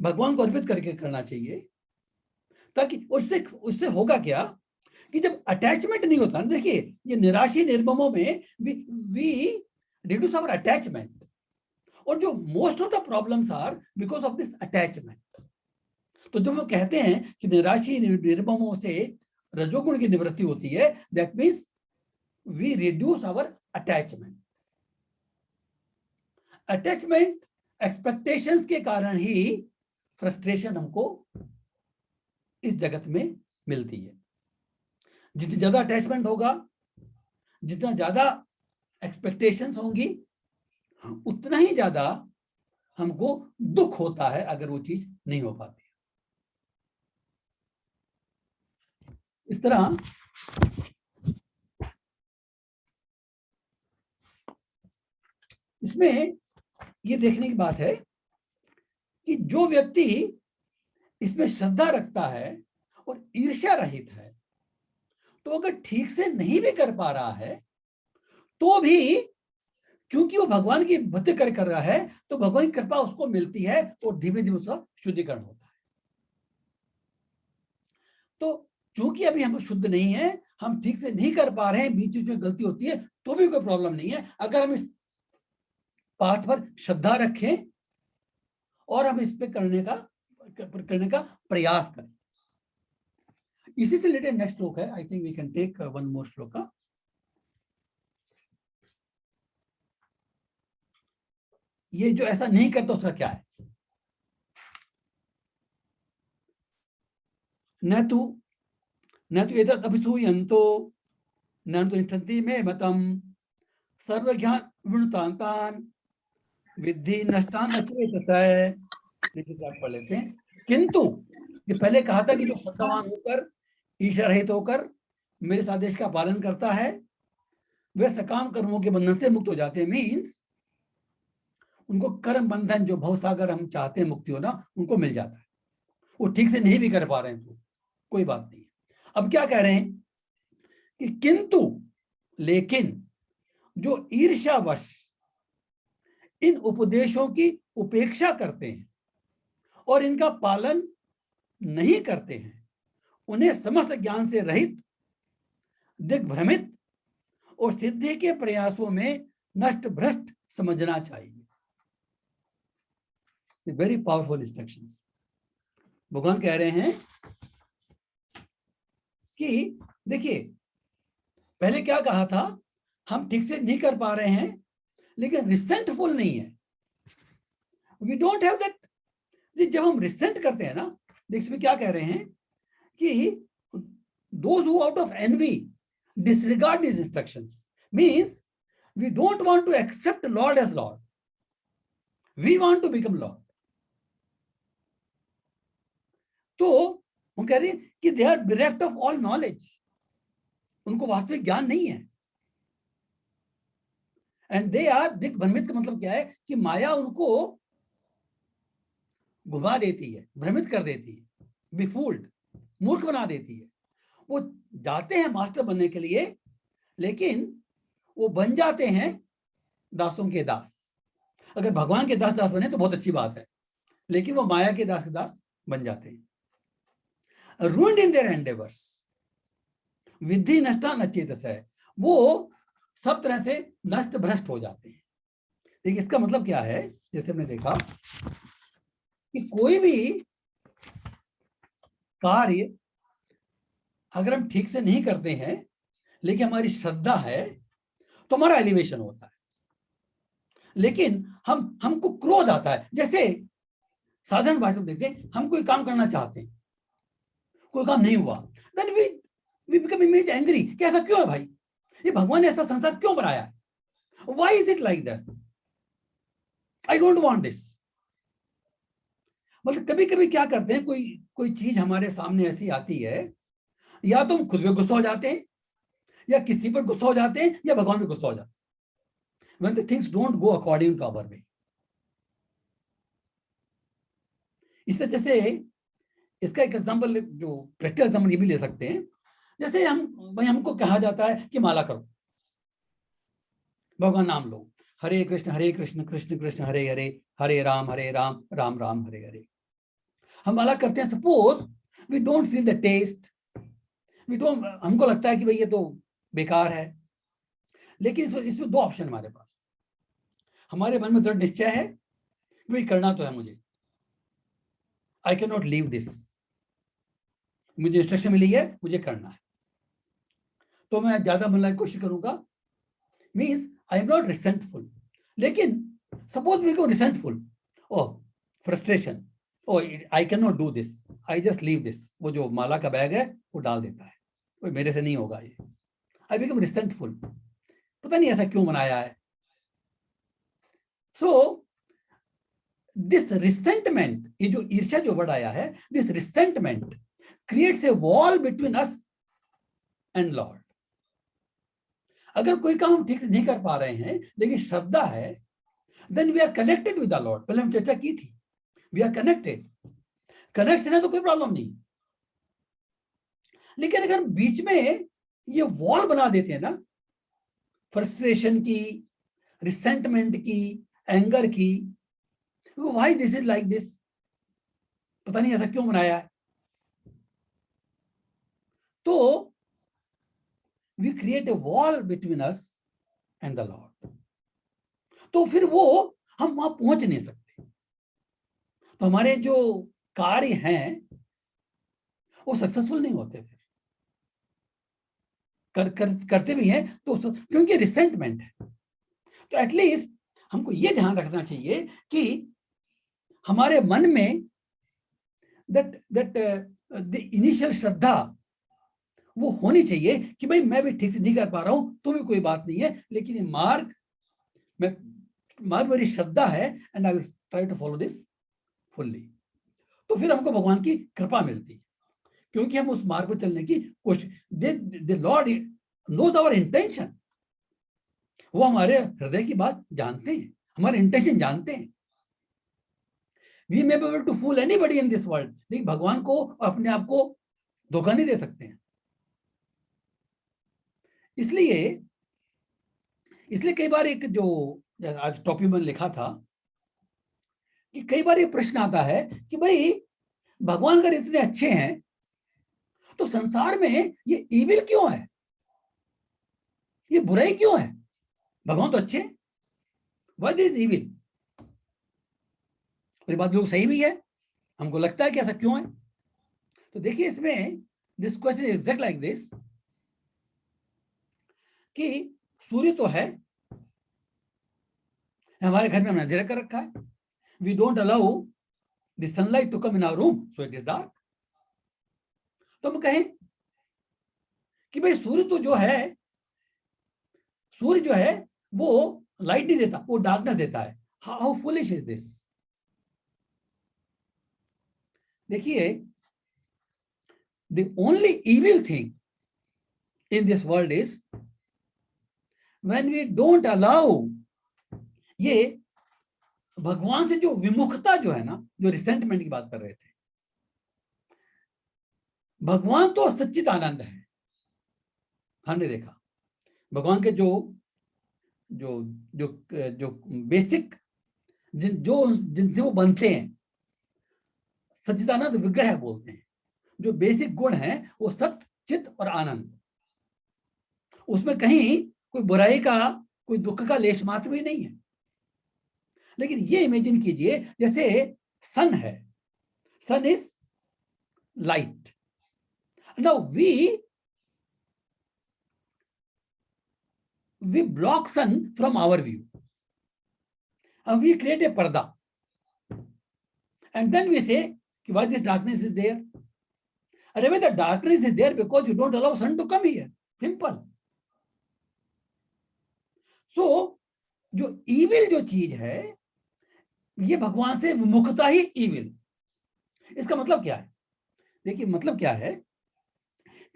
भगवान को अर्पित करके करना चाहिए। ताकि उससे होगा क्या कि जब अटैचमेंट नहीं होता, देखिए ये निराशी निर्ममों में वी रिड्यूस आवर अटैचमेंट, और जो most of the problems are because of this attachment. तो जब हम कहते हैं कि निराशी निर्ममों से रजोगुण की निवृत्ति होती है, that means we reduce our attachment. Attachment expectations के कारण ही फ्रस्ट्रेशन हमको इस जगत में मिलती है। जितनी ज्यादा अटैचमेंट होगा, जितना ज्यादा एक्सपेक्टेशंस होंगी, उतना ही ज्यादा हमको दुख होता है अगर वो चीज नहीं हो पाती। इस तरह इसमें ये देखने की बात है कि जो व्यक्ति इसमें श्रद्धा रखता है और ईर्ष्या रहित है, तो अगर ठीक से नहीं भी कर पा रहा है तो भी क्योंकि वो भगवान की भक्ति कर रहा है, तो भगवान की कृपा उसको मिलती है और धीमे धीमे उसका शुद्धिकरण होता है। तो चूंकि अभी हम शुद्ध नहीं है, हम ठीक से नहीं कर पा रहे हैं, बीच बीच में गलती होती है, तो भी कोई प्रॉब्लम नहीं है अगर हम इस पाठ पर श्रद्धा रखें और हम इस पे करने का प्रयास करें। इसी से रिलेटेड नेक्स्ट श्लोक है, I think we can take one more shloka. ये जो ऐसा नहीं करता उसका क्या है? न तो एतत् अभिसूयन्तो न तो इच्छन्ति मे मतम सर्वज्ञान विनुतान्तान विद्धि नष्टान अचेतसः। देखिए आप पढ़ लेते हैं। किंतु ये पहले कहा था कि जो श्रद्धावान होकर ईर्ष्या रहित होकर मेरे आदेश का पालन करता है, वे सकाम कर्मों के बंधन से मुक्त हो जाते हैं। मीन्स उनको कर्म बंधन, जो भवसागर हम चाहते हैं मुक्ति होना, उनको मिल जाता है। वो ठीक से नहीं भी कर पा रहे हैं तो कोई बात नहीं। अब क्या कह रहे हैं कि किंतु लेकिन जो ईर्ष्यावश इन उपदेशों की उपेक्षा करते हैं और इनका पालन नहीं करते हैं, उन्हें समस्त ज्ञान से रहित, दिग्भ्रमित और सिद्धि के प्रयासों में नष्ट भ्रष्ट समझना चाहिए। Very powerful instructions. भगवान कह रहे हैं कि देखिए पहले क्या कहा था, हम ठीक से नहीं कर पा रहे हैं लेकिन रिसेंटफुल नहीं है, वी डोंट हैव दैट। जब हम रिसेंट करते हैं ना, देखिए क्या कह रहे हैं कि those who out of envy disregard these instructions means we don't want to accept Lord as Lord, we want to become Lord. तो हम कह रहे हैं कि they are bereft of all knowledge, उनको वास्तविक ज्ञान नहीं है। एंड दे आर दिग्भ्रमित का मतलब क्या है कि माया उनको घुमा देती है, भ्रमित कर देती है, बिफूल्ड, मूर्ख बना देती है। वो जाते हैं मास्टर बनने के लिए, लेकिन वो बन जाते हैं दासों के दास। अगर भगवान के दास बने तो बहुत अच्छी बात है, लेकिन वो माया के दास बन जाते हैं। रूइंड इन देयर एंडेवर्स, विद्धि नष्टा नचेतस है, वो सब तरह से नष्ट भ्रष्ट हो जाते हैं। देखिए इसका मतलब क्या है, जैसे हमने देखा कि कोई भी कार्य अगर हम ठीक से नहीं करते हैं, लेकिन हमारी श्रद्धा है, तो हमारा एलिवेशन होता है। लेकिन हमको क्रोध आता है, जैसे साधारण भाषा में देखते हैं, हम कोई काम करना चाहते हैं, कोई काम नहीं हुआ, then we become immediately angry कि ऐसा क्यों है भाई, ये भगवान ने ऐसा संसार क्यों बनाया है, why is it like that, I don't want this. मतलब कभी कभी क्या करते हैं, कोई चीज हमारे सामने ऐसी आती है, या तो हम खुद पे गुस्सा हो जाते हैं, या किसी पर गुस्सा हो जाते हैं, या भगवान पे गुस्सा हो जाते हैं। when the things don't go according to our way। इससे जैसे इसका एक एग्जांपल, जो प्रैक्टिकल एग्जांपल ये भी ले सकते हैं, जैसे हमको कहा जाता है कि माला करो, भगवान नाम लो, हरे कृष्ण कृष्ण कृष्ण हरे हरे, हरे राम राम राम हरे हरे। हम माला करते हैं, suppose we don't feel the taste, हमको लगता है कि भाई ये तो बेकार है, लेकिन इसमें दो ऑप्शन हमारे पास। हमारे मन में दृढ़ निश्चय है, भाई करना तो है मुझे, आई कैन नॉट लीव दिस, मुझे इंस्ट्रक्शन मिली है, मुझे करना है, तो मैं ज्यादा बनने की कोशिश करूंगा, means I am not resentful. लेकिन suppose we go resentful, oh frustration, oh I can not do this, I just leave this, वो जो माला का बैग है वो डाल देता है, कोई मेरे से नहीं होगा ये, आई बिकम रिसेंटफुल, पता नहीं ऐसा क्यों बनाया है। सो दिस रिसेंटमेंट, ये जो ईर्ष्या जो वर्ड आया है, this resentment creates a wall between us and Lord. अगर कोई काम हम ठीक से नहीं कर पा रहे हैं, लेकिन श्रद्धा है, then we are connected with the lord. पहले हम चर्चा की थी, वी आर कनेक्टेड, कनेक्शन है तो कोई प्रॉब्लम नहीं। लेकिन अगर बीच में ये वॉल बना देते हैं ना, फ्रस्ट्रेशन की, रिसेंटमेंट की, एंगर की, why this is like this, पता नहीं ऐसा क्यों बनाया है, तो we create a wall between us and the lord. तो फिर वो हम वहां पहुंच नहीं सकते, तो हमारे जो कार्य हैं वो सक्सेसफुल नहीं होते, फिर करते भी हैं तो क्योंकि रिसेंटमेंट है। तो एटलीस्ट हमको ये ध्यान रखना चाहिए कि हमारे मन में दैट द इनिशियल श्रद्धा वो होनी चाहिए कि भाई मैं भी ठीक से नहीं कर पा रहा हूं तो भी कोई बात नहीं है, लेकिन ये मार्ग मेरी श्रद्धा है, and I will try to follow this fully. तो फिर हमको भगवान की कृपा मिलती है, क्योंकि हम उस मार्ग पर चलने की कोशिश, the lord knows our intention, वो हमारे हृदय की बात जानते हैं, हमारे इंटेंशन जानते हैं। We may be able to fool anybody in this world, लेकिन भगवान को और अपने आप को धोखा नहीं दे सकते हैं। इसलिए कई बार एक जो आज टॉपिक में लिखा था कि कई बार ये प्रश्न आता है कि भाई भगवान अगर इतने अच्छे हैं तो संसार में ये इविल क्यों है, ये बुराई क्यों है, भगवान तो अच्छे, व्हाई दिस इविल। और बात बिल्कुल सही भी है, हमको लगता है कि ऐसा क्यों है। तो देखिए इसमें this question is exact like this, कि सूर्य तो है, हमारे घर में हमने अंधेरा कर रखा है, we don't allow the sunlight to come in our room, so it is dark. तो हम कहें कि भाई सूर्य जो है वो लाइट नहीं देता, वो डार्कनेस देता है, हाउ फुलिश इज दिस। देखिए the only evil thing in this world is when we don't allow, ये भगवान से जो विमुखता जो है ना, जो रिसेंटमेंट की बात कर रहे थे, भगवान तो सच्चित आनंद है। हमने देखा भगवान के जो जो जो जो बेसिक जिनसे वो बनते हैं, सच्चिदानंद विग्रह बोलते हैं। जो बेसिक गुण है वो सत्य, चित्त और आनंद। उसमें कहीं कोई बुराई का, कोई दुख का लेश मात्र भी नहीं है। लेकिन ये इमेजिन कीजिए जैसे सन है, sun is light. Now we block sun from our view, and we create a parda, and then we say why this darkness is there. And when the darkness is there because you don't allow sun to come here, simple. So जो evil जो चीज है, ये भगवान से विमुखता ही evil। इसका मतलब क्या है? देखिए मतलब क्या है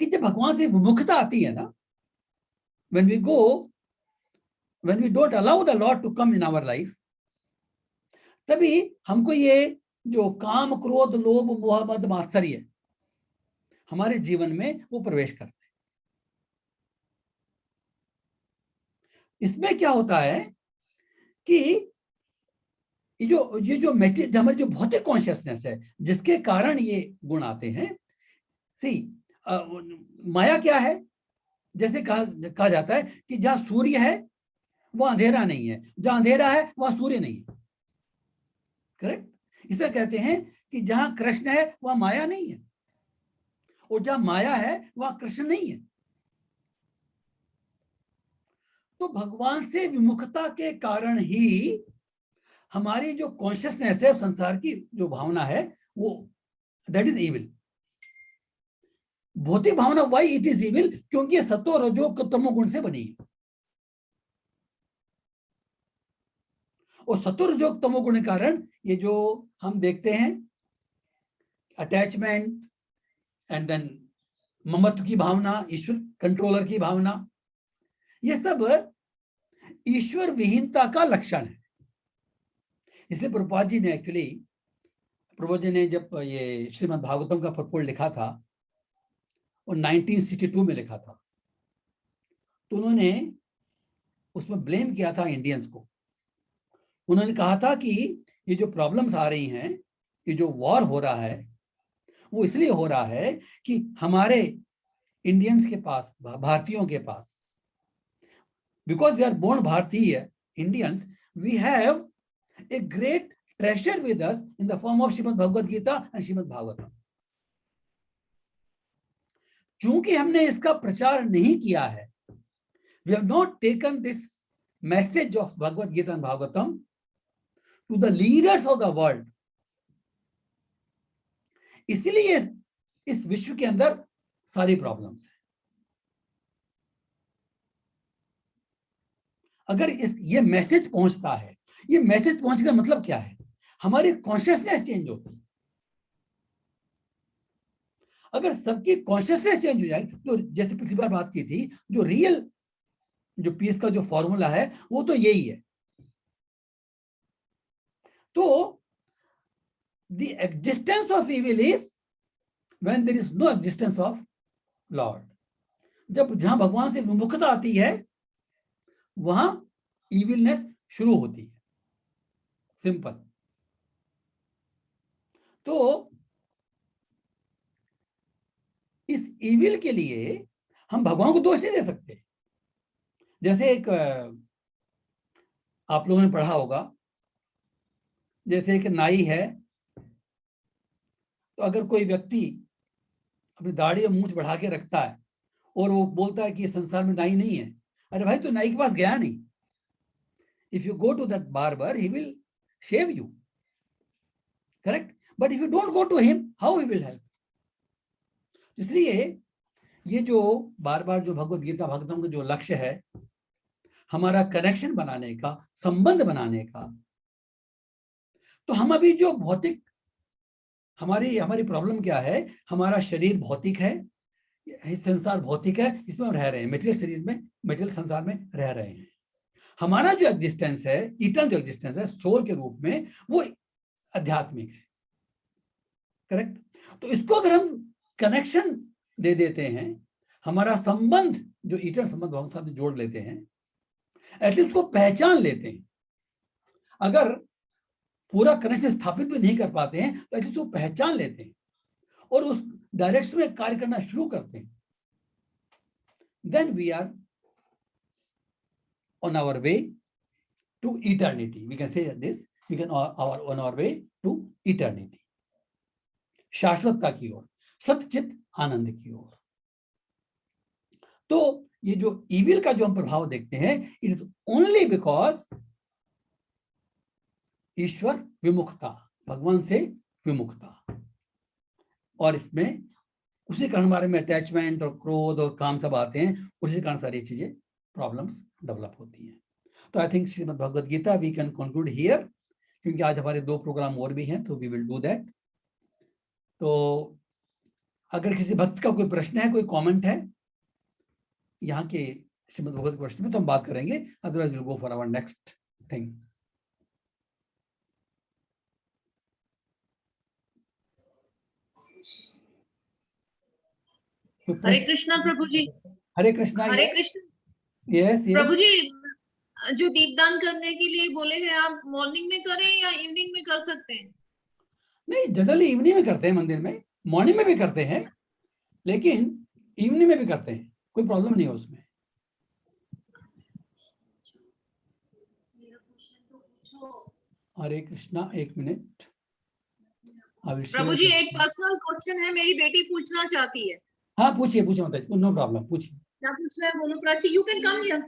कि जब भगवान से विमुखता आती है ना, when we don't allow the Lord to come in our life, तभी हमको ये जो काम, क्रोध, लोभ, मोह, मद, मात्सर्य हमारे जीवन में वो प्रवेश करते हैं। इसमें क्या होता है कि ये जो हमारी जो भौतिक कॉन्शियसनेस है, जिसके कारण ये गुण आते हैं। माया क्या है? जैसे कहा जाता है कि जहां सूर्य है वहां अंधेरा नहीं है, जहां अंधेरा है वहां सूर्य नहीं है। करेक्ट? इसे कहते हैं कि जहां कृष्ण है वहां माया नहीं है, और जहां माया है वहां कृष्ण नहीं है। तो भगवान से विमुखता के कारण ही हमारी जो कॉन्शियसनेस है, संसार की जो भावना है, वो दैट इज इविल। भौतिक भावना वाई इट इज इविल? क्योंकि ये सत्व, रजो, तमोगुण से बनी है, और सत्व, रजो, तमोगुण के कारण ये जो हम देखते हैं अटैचमेंट एंड देन ममत्व की भावना, ईश्वर कंट्रोलर की भावना, ये सब ईश्वर विहीनता का लक्षण है। इसलिए प्रभुपाद जी ने जब ये श्रीमद् भागवतम का पurport लिखा था, और 1962 में लिखा था, तो उन्होंने उसमें ब्लेम किया था इंडियंस को। उन्होंने कहा था कि ये जो प्रॉब्लम्स आ रही हैं, ये जो वॉर हो रहा है, वो इसलिए हो रहा है कि हमारे इंडियंस के पास, भारतीयों के पास, because we are born Bharatiya Indians, we have a great treasure with us in the form of Shrimad Bhagavad Gita and Shrimad Bhagavatam. चूंकि हमने इसका प्रचार नहीं किया है, we have not taken this message of Bhagavad Gita and Bhagavatam to the leaders of the world, इसलिए इस विश्व के अंदर सारी प्रॉब्लम्स हैं। अगर ये मैसेज पहुंचता है, ये मैसेज पहुंचने का मतलब क्या है? हमारी कॉन्शियसनेस चेंज होती है। अगर सबकी कॉन्शियसनेस चेंज हो जाए, तो जैसे पिछली बार बात की थी, जो रियल जो पीस का जो फॉर्मूला है वो तो यही है। तो the existence of evil is when there is no existence of lord. जब जहां भगवान से विमुखता आती है, वहां इविलनेस शुरू होती है। सिंपल। तो इस इविल के लिए हम भगवान को दोष नहीं दे सकते। जैसे एक आप लोगों ने पढ़ा होगा, जैसे एक नाई है, तो अगर कोई व्यक्ति अपनी दाढ़ी और मूंछ बढ़ा के रखता है और वो बोलता है कि इस संसार में नाई नहीं है, अरे भाई तो नाई के पास गया नहीं। If you go to that barber, he will shave you, correct? But if you don't go to him, how he will help? इसलिए ये जो बार बार जो भगवद गीता भागवतम का जो लक्ष्य है, हमारा कनेक्शन बनाने का, संबंध बनाने का, तो हम अभी जो भौतिक हमारी प्रॉब्लम क्या है? हमारा शरीर भौतिक है, ये संसार भौतिक है, इसमें हम रह रहे हैं, मेटेरियल शरीर में, मेटेरियल संसार में रह रहे हैं। हमारा जो एग्जिस्टेंस है, इटर्नल जो एग्जिस्टेंस है सोल के रूप में, वो आध्यात्मिक है। करेक्ट? तो इसको अगर हम कनेक्शन दे देते हैं, हमारा संबंध जो इटर्नल संबंध भगवान साहब जोड़ लेते हैं, एटलीस्ट उसको पहचान लेते हैं। अगर पूरा कनेक्शन स्थापित भी नहीं कर पाते हैं तो एटलीस्ट वो पहचान लेते हैं और उस डायरेक्शन में कार्य करना शुरू करते हैं, then we are on our way to eternity. We can say this, we can on our way to eternity, शाश्वतता की ओर, सतचित आनंद की ओर। तो ये जो इविल का जो हम प्रभाव देखते हैं, इट इज ओनली बिकॉज ईश्वर विमुखता, भगवान से विमुखता, और इसमें उसी कारण हमारे में अटैचमेंट और क्रोध और काम सब आते हैं, उसी कारण सारी चीजें प्रॉब्लम्स डेवलप होती हैं। तो I think Shrimad Bhagavad Gita we can conclude here, क्योंकि आज हमारे 2 प्रोग्राम और भी हैं, तो वी विल डू दैट। तो अगर किसी भक्त का कोई प्रश्न है, कोई कमेंट है यहाँ के श्रीमद् भगवद के प्रश्न में, तो हम बात करेंगे, otherwise will go for our next thing. Hare Krishna प्रभु जी। हरे कृष्णा। हरे कृष्ण। यस यस प्रभु जी, जो दीपदान करने के लिए बोले हैं आप, मॉर्निंग में करें या इवनिंग में कर सकते हैं? नहीं, जनरली इवनिंग में करते हैं मंदिर में, मॉर्निंग में भी करते हैं, लेकिन इवनिंग में भी करते हैं, कोई प्रॉब्लम नहीं है उसमें। हरे कृष्णा, 1 मिनट। प्रभु जी, एक पर्सनल क्वेश्चन है, मेरी बेटी पूछना चाहती है। हाँ पूछिए, पूछिए माता, नो प्रॉब्लम, पूछिए। क्या पूछ रहा है? बोलो Prachi, you can come here.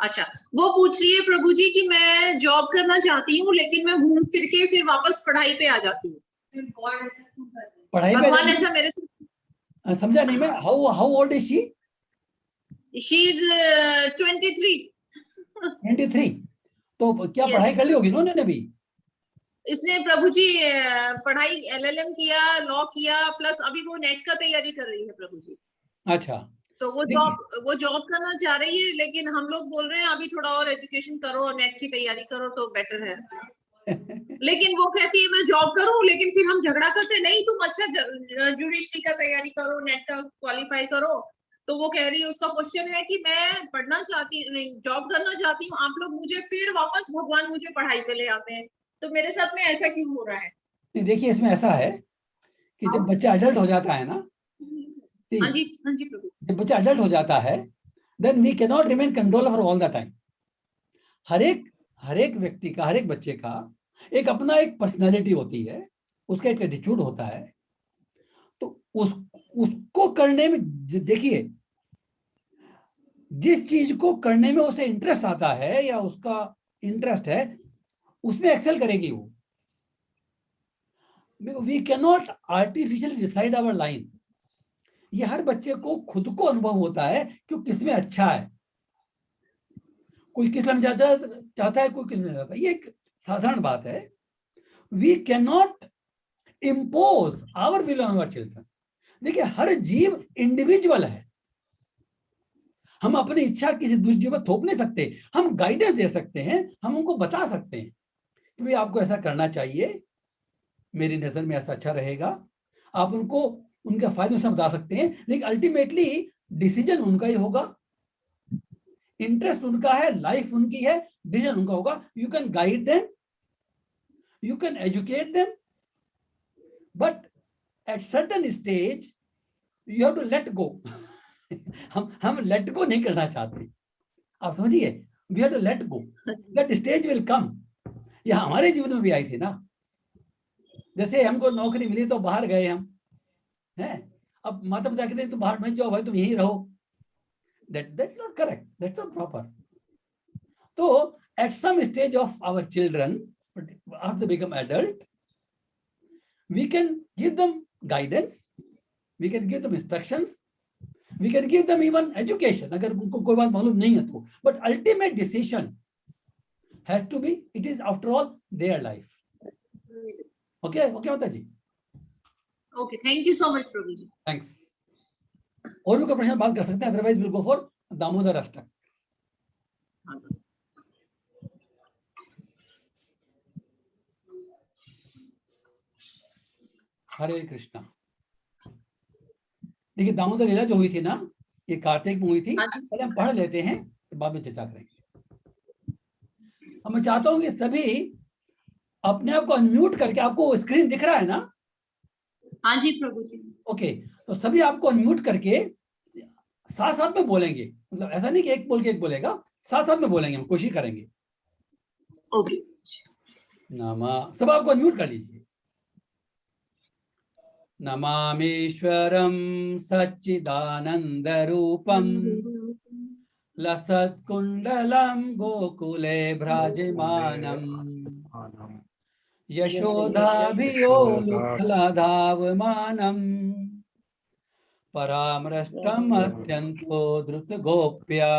अच्छा, वो पूछ रही है प्रभु जी कि मैं जॉब करना चाहती हूँ, लेकिन मैं घूम फिर के फिर वापस पढ़ाई पे आ जाती हूँ। पढ़ाई पे भगवान ऐसा मेरे से। समझा नहीं मैं। How old is she? She is 23। 23। तो क्या पढ़ाई कर ली होगी ना उन्होंने भी? इसने प्रभु जी पढ़ाई LLM किया, लॉ किया, प्लस अभी वो नेट का तैयारी कर रही है प्रभु जी। अच्छा, तो वो जॉब करना चाह रही है, लेकिन हम लोग बोल रहे हैं अभी थोड़ा और एजुकेशन करो, नेट की तैयारी करो तो बेटर है। लेकिन वो कहती है मैं जॉब करूं, लेकिन फिर हम झगड़ा करते, नहीं तुम अच्छा जुडिशरी का तैयारी करो, नेट का क्वालिफाई करो। तो वो कह रही है, उसका क्वेश्चन है कि मैं पढ़ना चाहती नहीं, जॉब करना चाहती हूँ, आप लोग मुझे फिर वापस भगवान मुझे पढ़ाई पे ले आते हैं, तो मेरे साथ में ऐसा क्यों हो रहा है? देखिए, इसमें ऐसा है कि जब बच्चा अडल्ट हो जाता है ना, हाँ जी प्रभु, जब बच्चा अडल्ट हो जाता है, then we can not remain control for all the time. हर एक व्यक्ति का, हर एक बच्चे का एक अपना एक पर्सनालिटी होती है, उसका एक एटीट्यूड होता है। तो उसको करने में, देखिए, जिस चीज को करने में उसे इंटरेस्ट आता है या उसका इंटरेस्ट है, उसमें एक्सेल करेगी वो। We can not artificially decide our line. ये हर बच्चे को खुद को अनुभव होता है कि किस में अच्छा है। कोई किस में चाहता है, कोई किस में चाहता है, ये एक साधारण बात है। We can not impose our will on our children. देखिए, हर जीव इंडिविजुअल है, हम अपनी इच्छा किसी दूसरे जीव पर थोप नहीं सकते। हम गाइडेंस दे सकते हैं, हम उनको बता सकते हैं कि भाई आपको ऐसा करना चाहिए, मेरी नजर में ऐसा अच्छा रहेगा। आप उनको उनके फायदे से बता सकते हैं, लेकिन अल्टीमेटली डिसीजन उनका ही होगा, इंटरेस्ट उनका है, लाइफ उनकी है, डिसीजन उनका होगा। You can guide them, you can educate them, but at certain stage you have to let go. हम लेट गो नहीं करना चाहते, आप समझिए। We have to let go, that stage will come. ये हमारे जीवन में भी आई थी ना, जैसे हमको नौकरी मिली तो बाहर गए हम, हैं, अब माता पिता कहते हैं तुम बाहर मत जाओ भाई, तुम यहीं रहो। That's not correct, that's not proper. So at some stage of our children, after they become adult, we can give them guidance, we can give them instructions, we can give them even education अगर उनको कोई बात मालूम नहीं है तो, but ultimate decision has to be, it is after all their life. Okay माता जी? Okay, thank you so much प्रभु जी। थैंक्स। और भी कोई प्रश्न बात कर सकते हैं, otherwise will go for Damodar Ashtak. Hare Krishna. देखिए दामोदर लीला जो हुई थी ना, ये कार्तिक में हुई थी। पहले हम पढ़ लेते हैं, फिर बाद में चर्चा करेंगे। अब मैं चाहता हूं कि सभी अपने आप को अनम्यूट करके, आपको स्क्रीन दिख रहा है ना? हाँ जी प्रभु जी। ओके, तो सभी आपको अनम्यूट करके साथ साथ में बोलेंगे, मतलब ऐसा नहीं कि एक बोल के एक बोलेगा, साथ साथ में बोलेंगे, हम कोशिश करेंगे। ओके। नमा, सब आपको अनम्यूट कर लीजिए। नमामीश्वरं सच्चिदानंद रूपम लसत्कुंडलं गोकुले भ्राजमानम् यशोदाभियोलुखलधावमानम् परामृष्टम् अत्यन्तो द्रुतगोप्या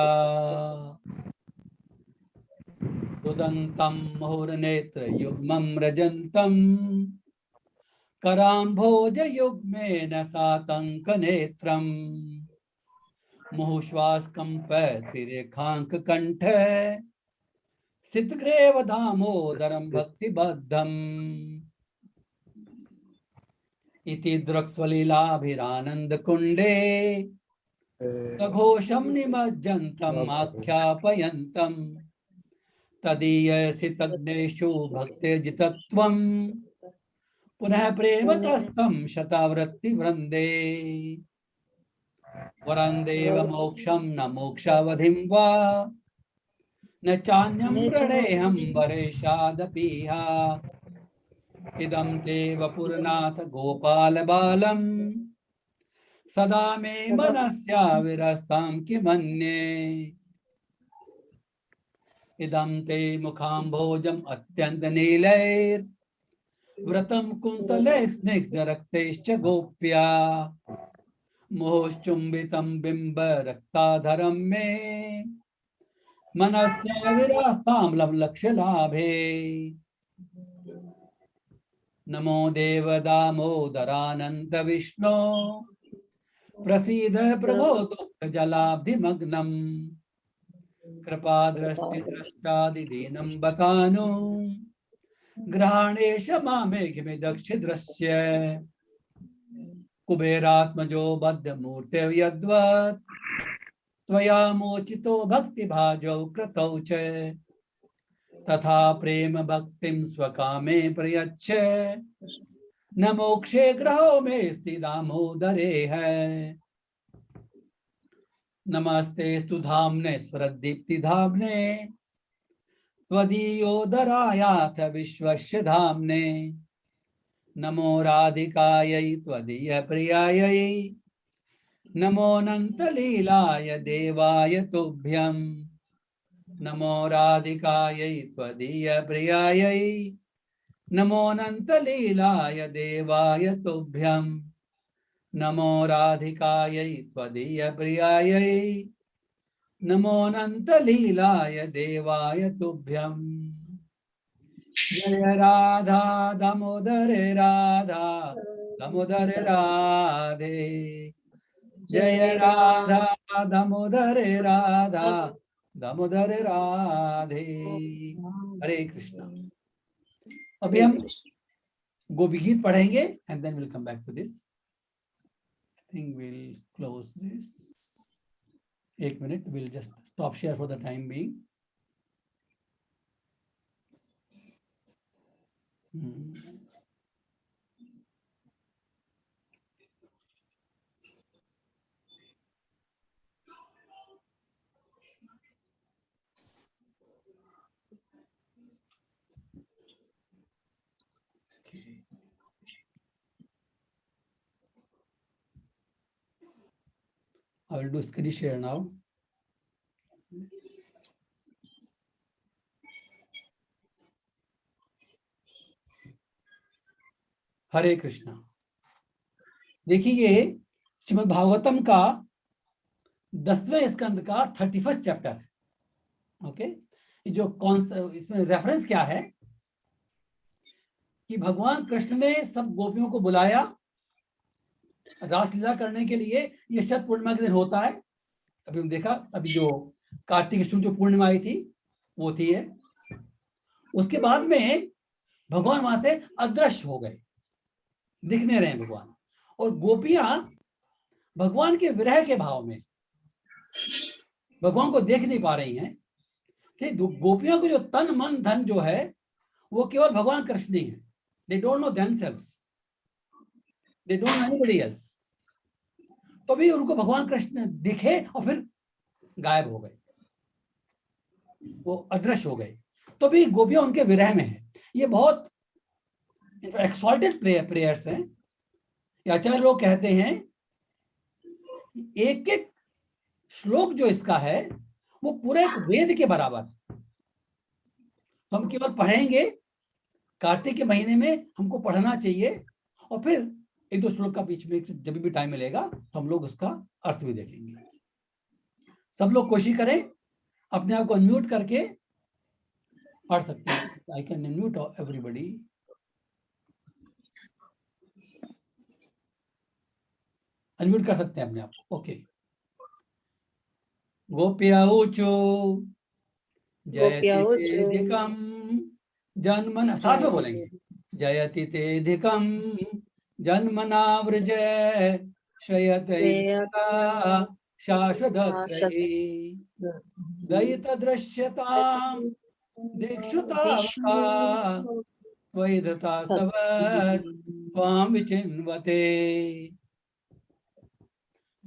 रुदन्तं मुहुर्नेत्रयुग्मं रजन्तम् कराम्भोजयुग्मेन सातङ्कनेत्रम् मुहुश्वासकम्पतिरेखाङ्ककण्ठे स्थितग्रेव दामोदरं भक्तिबद्धम् इति द्रक्स्वलीलाभिरानन्दकुण्डे सघोषं निमज्जन्तम् आख्यापयन्तम् तदीयसितग्नेषु भक्तिर्जितत्वं पुनः प्रेमतस्तं शतावृत्तिवृन्दे वरन्देव मोक्षं न मोक्षावधिं वा न चान्यं प्रणेहं वरेशादपीह इदं ते वपुरनाथ गोपाल बालम् सदा मे मनस्या विरस्तां किमन्ये इदं ते मुखाम्भोजम् अत्यन्तनीलैर्व्रतं कुन्तलैः स्निग्धरक्तैश्च गोप्या मोहश्चुम्बितं बिम्बरक्ताधरं मे मनस्या विरस्तां लक्ष्यलाभे नमो देवदामोदरानन्त विष्णो प्रसीद प्रभो दुःखजलाब्धिमग्नम् कृपादृष्टिद्रष्टादिदीनं बकानो ग्रहाणेश मामेघमिदक्षिद्रस्य कुबेरात्मजो बद्धमूर्ते यद्वत् त्वया मोचितो भक्तिभाजौ कृतौ च तथा प्रेम भक्तिं स्वकामे प्रयच्छ न मोक्षे ग्रहो मे दामोदरे है। नमस्ते स्तु धाम्ने स्वरदीप्ति धाम्ने त्वदीयोदरायाथ विश्वस्य धाम्ने नमो राधिकायै त्वदीय प्रियायै नमोऽनन्तलीलाय देवाय तुभ्यं नमो राधिकायै त्वदीय प्रियायै नमोऽनन्तलीलाय देवाय तुभ्यं नमो राधिकायै त्वदीय प्रियायै नमोऽनन्तलीलाय देवाय तुभ्यं। जय राधा दामोदर राधा दामोदर राधे, जय राधा दामोदर राधा दामोदर राधे। हरे कृष्णा। अभी हम गोपी गीत पढ़ेंगे and then will come back to this. I think will close this. एक मिनट, will just stop share for the time being. I will do screen share now. Hare Krishna. देखिए ये श्रीमद् भागवतम का 10वें स्कंद का 31st चैप्टर है। ओके, जो इसमें रेफरेंस क्या है कि भगवान कृष्ण ने सब गोपियों को बुलाया रासलीला करने के लिए ये शत पूर्णिमा के दिन होता है। अभी हम देखा, अभी जो कार्तिक शुक्ल जो पूर्णिमा आई थी वो थी है। उसके बाद में भगवान वहां से अदृश्य हो गए, दिख नहीं रहे भगवान, और गोपियां भगवान के विरह के भाव में भगवान को देख नहीं पा रही हैं। कि गोपियों को जो तन मन धन जो है वो केवल भगवान कृष्ण ही है। They don't know themselves, they don't know anybody else. तो भी उनको भगवान कृष्ण दिखे और फिर गायब हो गए, वो अदृश्य हो गए। तो भी गोपियां उनके विरह में है। ये बहुत एक्सॉल्टेड प्रेयर्स हैं। आचार्य लोग कहते हैं एक एक श्लोक जो इसका है वो पूरा एक वेद के बराबर। तो हम केवल पढ़ेंगे, कार्तिक के महीने में हमको पढ़ना चाहिए, और फिर एक दो श्लोक का बीच में जब भी टाइम मिलेगा तो हम लोग उसका अर्थ भी देखेंगे। सब लोग कोशिश करें अपने आप को अनम्यूट करके पढ़ सकते हैं। I can unmute everybody. Unmute कर सकते हैं अपने आप। ओके। गोप्या ऊचो जयति तेधिकम जन्मना, साथ में बोलेंगे, जयति तेधिकम जन्मना व्रज श्रयतैका शाश्वतत्रयी दयित दृश्यताम दीक्षुतावका त्वयिधता सवस् त्वां विचिन्वते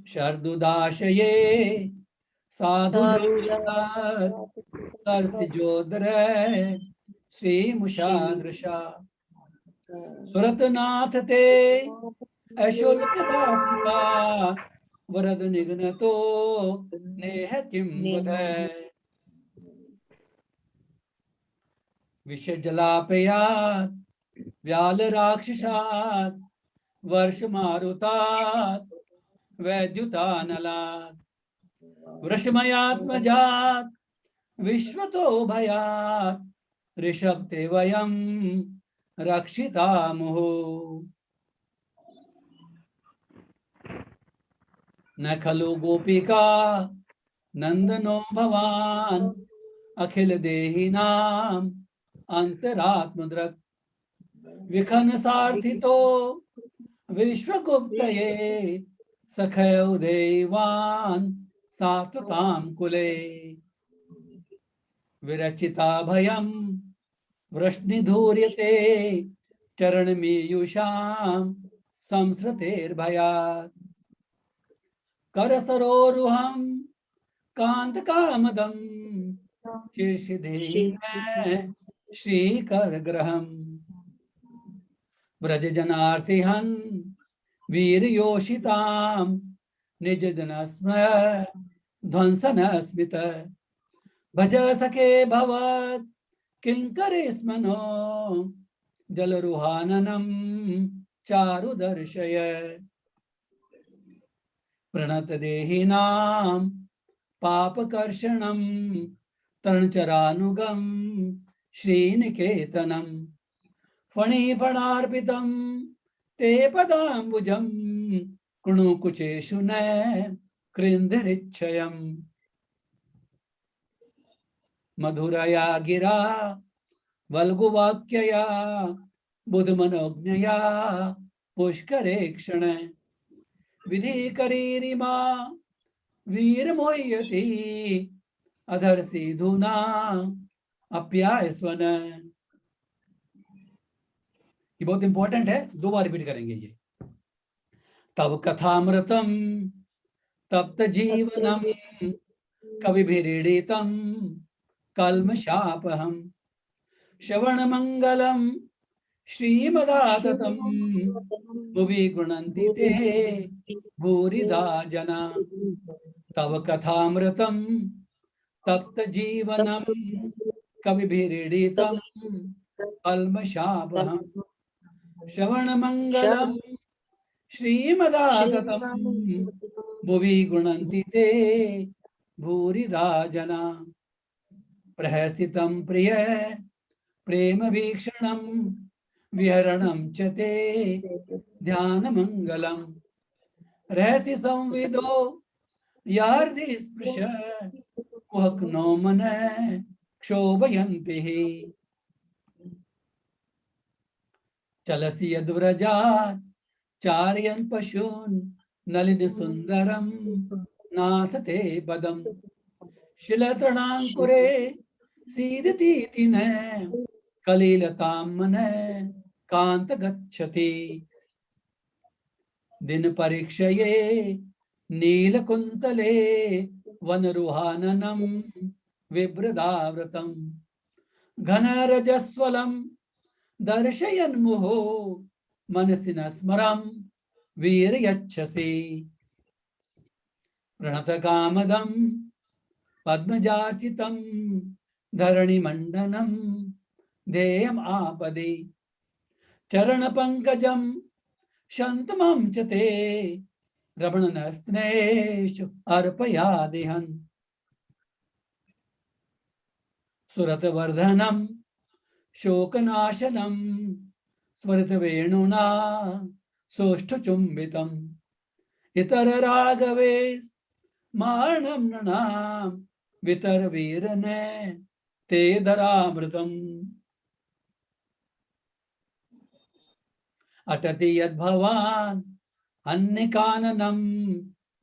शर्दुदाशये साधुजोदर श्रीमुषादृशा सुरतनाथ ते अशुल्क दासिका वरद निघ्नतो नेह किं वद विषजलापयात् व्याल राक्षसात् वर्षमारुतात् वैद्युतानलात् वृषमयात्मजात् विश्वतो भयात् ऋषभते वयं रक्षितामुः न खलु गोपिका नंदनो भवान् अखिल देहिनां अंतरात्मदृक् विखन सार्थितो विश्वगुप्तये सखयो देवान् सात्वतां कुले विरचिता भयं वृष्णिधूर्यते चरणमीयुषां संसृतेर्भयात् करसरोरुहं कान्तकामदं शीर्षधेहि श्रीकरग्रहम् व्रजजनार्तिहन् वीरयोषितां निजजनस्मय ध्वंसनस्मित भज सखे भवत् किंकरे स्मनो जलरुहाननं चारुदर्शय प्रणत देहिनां पापकर्षणं तरणचरानुगं श्रीनिकेतनं फणिफणार्पितं ते पदाम्बुजं कृणुकुचेषु न कृन्धरिच्छयम् मधुरया गिरा वल्गुवाक्यया बुधमनोज्ञया पुष्करे क्षण विधिकरीरिमा वीरमोह्यति अधर सीधुना अप्यायस्वन। ये बहुत इंपॉर्टेंट है, 2 बार रिपीट करेंगे ये। तव कथामृतम तप्त जीवनम कविभिरीडितम कल्मषापहम श्रवण मंगलम श्रीमदाततम भुवि गृह्णन्ति ते भूरिदा जना तव कथामृतम तप्त जीवनम कविभिरीडितम कल्मषापहम श्रवण मंगलम श्रीमदाततम भुवि गृह्णन्ति ते भूरिदा जना प्रहसितं प्रिय प्रेम वीक्षणं विहरणं च ते ध्यान मंगलम रहसि संविदो यार्दि स्पृश कुहक नो मन क्षोभयन्ति चलसि यद्व्रजात् चार्यन् पशून् नलिन सुंदरम नाथ ते पदम शिलतृणांकुरे सीदतीति न कलीलतां मन कांत गच्छति दिन परीक्षये नीलकुंतले वनरुहाननं विभ्रदाव्रतम् घनरजस्वलं दर्शयन्मुहो मनसि न स्मरं वीर्यच्छसि प्रणतकामदं पद्मजार्चितं धरणिमण्डनं ध्येयम् आपदि चरणपङ्कजं शन्तमं च ते रमणनस्नेषु अर्पयादिहन् सुरतवर्धनं शोकनाशनं स्मृतवेणुना सोष्ठचुम्बितम् इतरराघवे मार्णं नृणां वितरवीरने ते धरामृतम् अटति यद्भवान् अन्यकाननं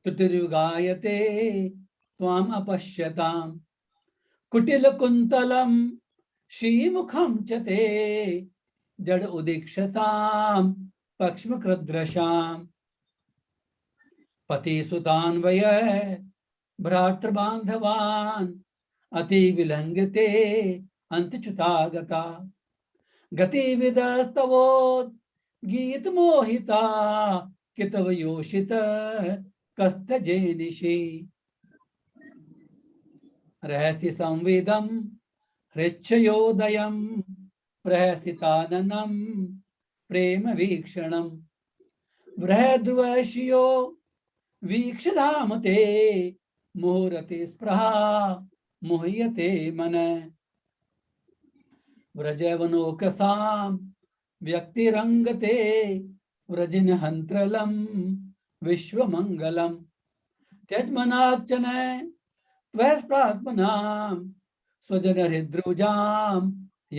तुतिर्गायते त्वाम् अपश्यताम् कुटिलकुन्तलं श्रीमुखं च ते जड उदीक्षतां पक्ष्मकृद्रशाम् पतिसुतान्वय भ्रातृबान्धवान् अतिविलङ्घिते अन्त्यच्युतागता गतिविदस्तवोद् गीतमोहिता कितवयोषित कस्तजेनिषि रहसि संविदं हृच्छयोदयं प्रहसिताननं प्रेम वीक्षणं बृहद्वश्यो वीक्षधाम ते मुहुरति स्पृहा मुह्यते मन व्रजवनोकसां व्यक्तिरंगते व्रजिन हंत्रलं विश्वमंगलम् त्यजमनाक्षण त्वस्प्रात्मनां स्वजन हृद्रुजां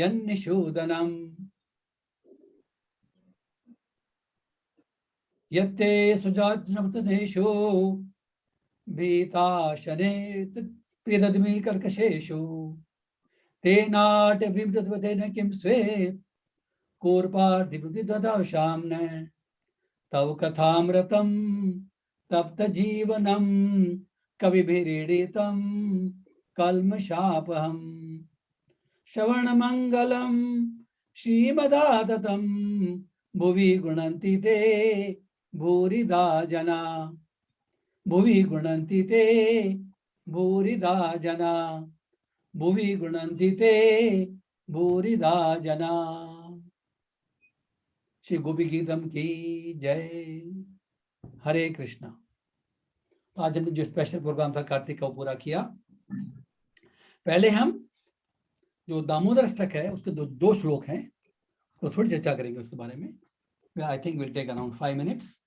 यन्निषूदनम् यत्ते सुजाज्नमतदेशो भीताशने प्रियदद्मि कर्कशेषु तेनाट विमृतवतेन किं स्वेत् कूर्पार्थिवृद्धिददाशाम्न तव कथामृतं तप्त जीवनं कविभिरीडितं कल्मषापहम् श्रवणमङ्गलं श्रीमदाततं भुवि गुणन्ति ते भूरिदा जना भुवि गुणन्ति ते भूरिदा जना भुवि गुणन्ति ते भूरिदा जना। श्री गोपी गीतम की जय। हरे कृष्णा। तो आज हमने जो स्पेशल प्रोग्राम था कार्तिक का वो पूरा किया। पहले हम जो दामोदर अष्टक है उसके दो श्लोक हैं तो थोड़ी चर्चा करेंगे उसके बारे में। I think will take around 5 minutes।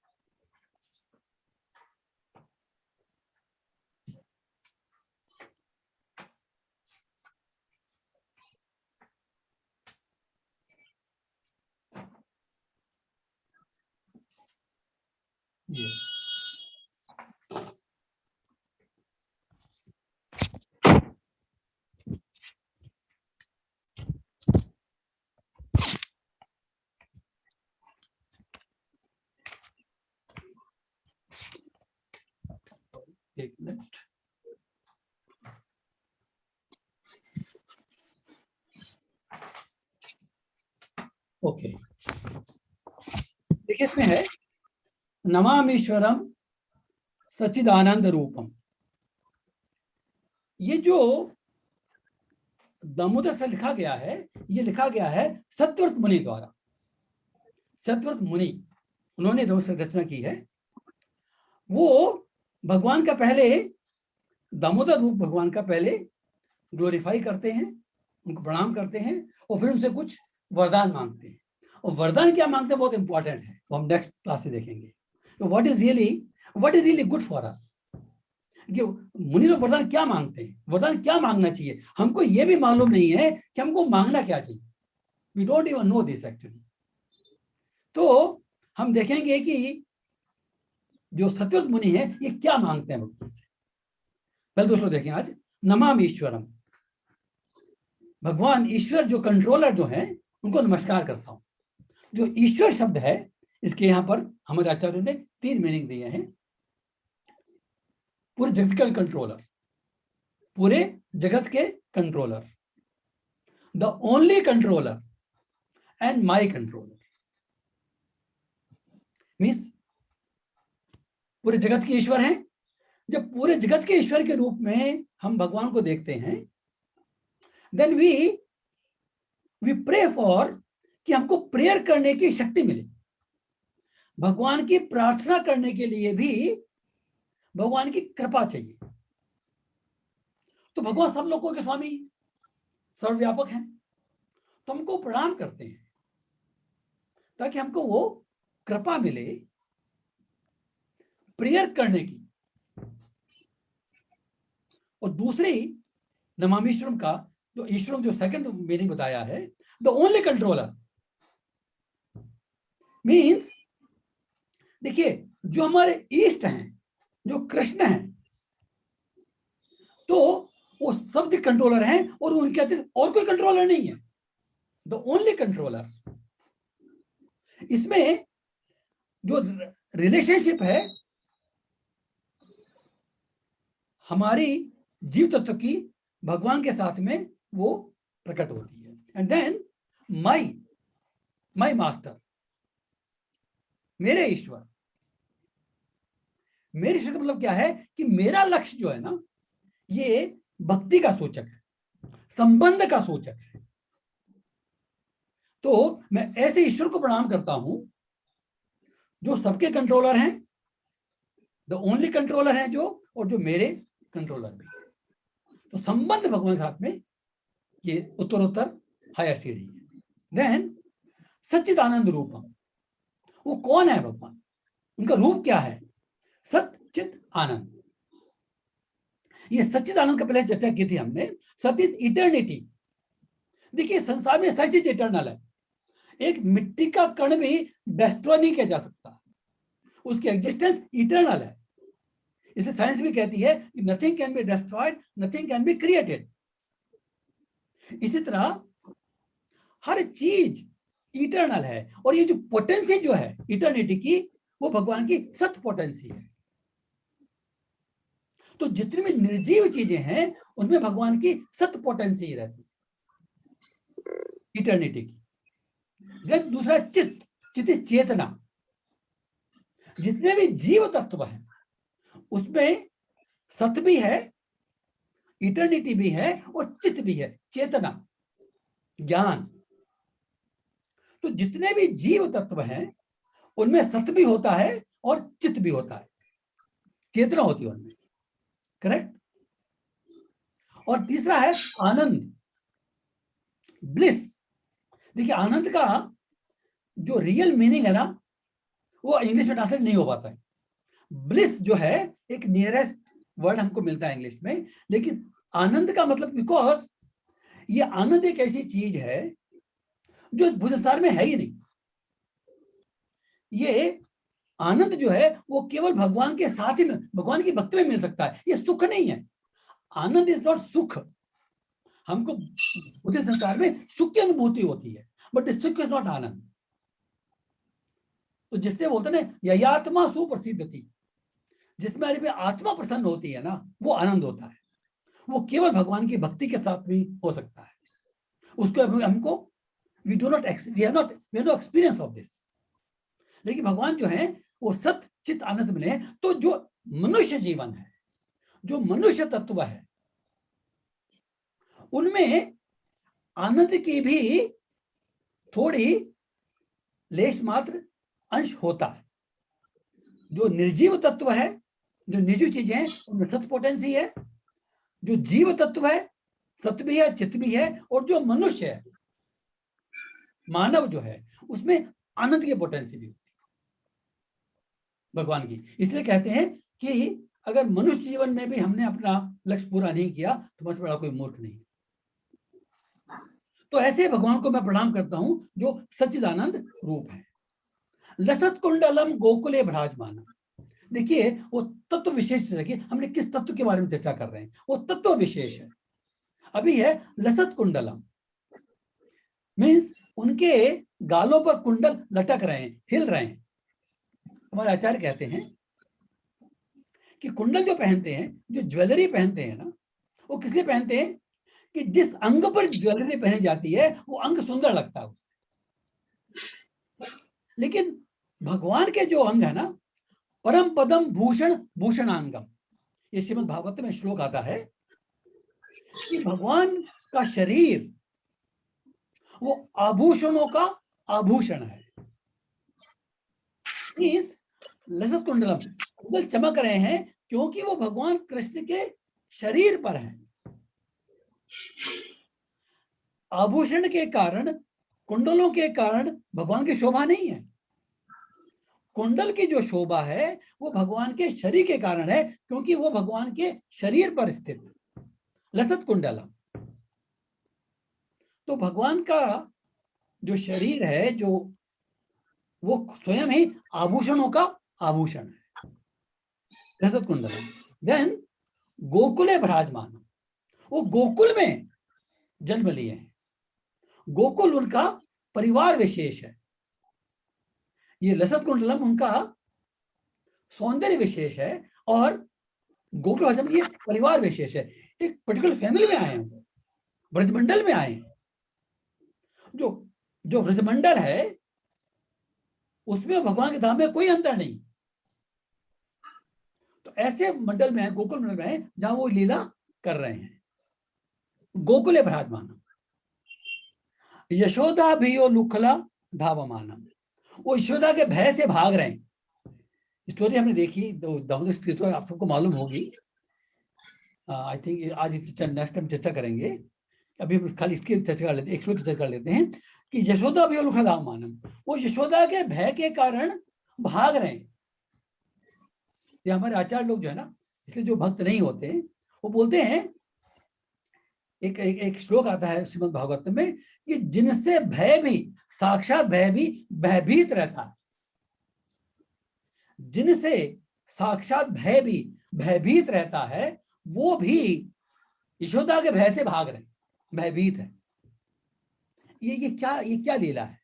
एक मिनट। ओके, देखिए इसमें है नमामीश्वरम सच्चिदानंद रूपम। ये जो दामोदर से लिखा गया है ये लिखा गया है सत्यव्रत मुनि द्वारा। सत्यव्रत मुनि उन्होंने रचना की है। वो भगवान का पहले दामोदर रूप भगवान का पहले ग्लोरीफाई करते हैं, उनको प्रणाम करते हैं और फिर उनसे कुछ वरदान मांगते हैं। और वरदान क्या मांगते हैं बहुत इंपॉर्टेंट है, वो हम नेक्स्ट क्लास में देखेंगे। तो what is really what is really good for us. मुनि लोग वरदान क्या मांगते हैं, वरदान क्या मांगना चाहिए, हमको ये भी मालूम नहीं है कि हमको मांगना क्या चाहिए। We don't even know this actually. तो हम देखेंगे कि जो सत्यव्रत मुनि है ये क्या मांगते हैं भगवान से। पहले दोस्तों देखें आज नमामि ईश्वरम, भगवान ईश्वर जो कंट्रोलर जो है उनको नमस्कार करता हूं। जो ईश्वर शब्द है इसके यहां पर हमारे आचार्यों ने 3 मीनिंग दिए हैं। पूरे जगत का कंट्रोलर, पूरे जगत के controller, the only controller and my controller. Means पूरे जगत के ईश्वर हैं। जब पूरे जगत के ईश्वर के रूप में हम भगवान को देखते हैं, देन वी प्रे फॉर कि हमको प्रेयर करने की शक्ति मिले। भगवान की प्रार्थना करने के लिए भी भगवान की कृपा चाहिए। तो भगवान सब लोगों के स्वामी, सर्वव्यापक हैं, तो हमको प्रणाम करते हैं ताकि हमको वो कृपा मिले प्रेयर करने की। और दूसरी नमामीश्वरम का जो ईश्वरम जो सेकंड मीनिंग बताया है, द ओनली कंट्रोलर मीन्स, देखिए जो हमारे ईस्ट हैं, जो कृष्ण हैं, तो वो सब कंट्रोलर हैं और उनके अतिरिक्त और कोई कंट्रोलर नहीं है, द ओनली कंट्रोलर। इसमें जो रिलेशनशिप है हमारी जीव तत्व की भगवान के साथ में वो प्रकट होती है। एंड देन माई मास्टर, मेरे ईश्वर। मेरे ईश्वर का मतलब क्या है कि मेरा लक्ष्य जो है ना, ये भक्ति का सूचक है, संबंध का सूचक है। तो मैं ऐसे ईश्वर को प्रणाम करता हूं जो सबके कंट्रोलर हैं, द ओनली कंट्रोलर हैं जो, और जो मेरे कंट्रोलर भी। तो संबंध भगवान के साथ में ये उत्तरोत्तर हायर सीढ़ी है। देन सच्चिदानंद रूपम, वो कौन है भगवान, उनका रूप क्या है, सच्चित आनंद। ये सच्चिदानंद का पहले चर्चा की थी हमने। सत्य इज इटर्निटी। देखिए संसार में सच इज इटर्नल है। एक मिट्टी का कण भी डिस्ट्रॉय नहीं किया जा सकता, उसकी एग्जिस्टेंस इटर्नल है। इसे साइंस भी कहती है कि nothing can be destroyed, nothing can be created. इसी तरह हर चीज इटर्नल है, और ये जो पोटेंसी जो है इटर्निटी की, वो भगवान की सत पोटेंसी है। तो जितनी भी निर्जीव चीजें हैं उनमें भगवान की सत पोटेंसी रहती है, इटर्निटी की। देन दूसरा चित्त, चित्त चेतना। जितने भी जीव तत्व हैं उसमें सत भी है, इटर्निटी भी है, और चित्त भी है, चेतना, ज्ञान। तो जितने भी जीव तत्व हैं उनमें सत भी होता है और चित्त भी होता है, चेतना होती है उनमें, करेक्ट। और तीसरा है आनंद, ब्लिस। देखिए आनंद का जो रियल मीनिंग है ना, वो इंग्लिश में ट्रांसलेट नहीं हो पाता है। ब्लिस जो है एक नियरेस्ट वर्ड हमको मिलता है इंग्लिश में, लेकिन आनंद का मतलब, बिकॉज ये आनंद एक ऐसी चीज है जो संसार में है ही नहीं। ये आनंद जो है वो केवल भगवान के साथ ही में, भगवान की भक्ति में मिल सकता है। ये सुख नहीं है, आनंद इज नॉट सुख। हमको पूरे संसार में सुख की अनुभूति होती है, बट सुख इज नॉट आनंद। तो जिससे बोलते ना ययात्मा सुप्रसिद्ध थी, जिसमें हमारी आत्मा प्रसन्न होती है ना, वो आनंद होता है। वो केवल भगवान की भक्ति के साथ भी हो सकता है। उसको हमको we have no experience of this. लेकिन भगवान जो है वो सत चित आनंद मिले। तो जो मनुष्य जीवन है, जो मनुष्य तत्व है, उनमें आनंद की भी थोड़ी लेश मात्र अंश होता है। जो निर्जीव तत्व है, जो निर्जीव चीजें हैं, उनमें सत पोटेंसी है। जो जीव तत्व है, सत्य भी है, चित्त भी है। और जो मनुष्य है, मानव जो है, उसमें आनंद की पोटेंसी भी होती है। भगवान की। इसलिए कहते हैं कि अगर मनुष्य जीवन में भी हमने अपना लक्ष्य पूरा नहीं किया तो मुझसे बड़ा कोई मूर्ख नहीं। तो ऐसे भगवान को मैं प्रणाम करता हूं जो सच्चिदानंद रूप है। लसत कुंडलम गोकुले भ्राजमान। देखिए वो तत्व विशेष, देखिए हमने किस तत्व के बारे में चर्चा कर रहे हैं, वो तत्व विशेष है। अभी है लसत कुंडलम, मीन्स उनके गालों पर कुंडल लटक रहे हैं, हिल रहे हैं। हमारे आचार्य कहते हैं कि कुंडल जो पहनते हैं, जो ज्वेलरी पहनते हैं ना, वो किस लिए पहनते हैं कि जिस अंग पर ज्वेलरी पहनी जाती है वो अंग सुंदर लगता है उससे। लेकिन भगवान के जो अंग है ना, परम पदम भूषण भूषणांगम, ये श्रीमद् भागवत में श्लोक आता है कि भगवान का शरीर वो आभूषणों का आभूषण है। इस लसत कुंडलम, कुंडल चमक रहे हैं क्योंकि वो भगवान कृष्ण के शरीर पर है। आभूषण के कारण, कुंडलों के कारण भगवान की शोभा नहीं है। कुंडल की जो शोभा है वो भगवान के शरीर के कारण है, क्योंकि वो भगवान के शरीर पर स्थित है। लसत कुंडलम, तो भगवान का जो शरीर है, जो वो स्वयं ही आभूषणों का आभूषण है, लसत कुंडलम। देन गोकुले भ्राजमान, वो गोकुल में जन्म लिए हैं। गोकुल उनका परिवार विशेष है। ये लसत कुंडलम उनका सौंदर्य विशेष है और गोकुल भाषा में ये परिवार विशेष है। एक पर्टिकुलर फैमिली में आए हैं, ब्रजमंडल में आए हैं। जो जो ब्रजमंडल है उसमें भगवान के धाम में कोई अंतर नहीं। तो ऐसे मंडल में है, गोकुल मंडल में है, जहां वो लीला कर रहे हैं। गोकुले भ्राजमान, यशोदा भी लुखला धावमानम, वो यशोदा के भय से भाग रहे हैं। स्टोरी हमने देखी, दामोदर आप सबको मालूम होगी। आई थिंक आज नेक्स्ट टाइम चर्चा करेंगे, अभी खाली इसकी चर्चा कर लेते हैं, एक श्लोक की चर्चा कर लेते हैं कि यशोदा भी लुखला धावमानम, वो यशोदा के भय के कारण भाग रहे हैं। ये हमारे आचार्य लोग जो है ना, इसलिए जो भक्त नहीं होते वो बोलते हैं, एक श्लोक आता है श्रीमद् भागवत में कि जिनसे भय भी, साक्षात भय भी भयभीत रहता है, जिनसे साक्षात भय भी भयभीत रहता है, वो भी यशोदा के भय से भाग रहे, भयभीत है। ये क्या लीला है?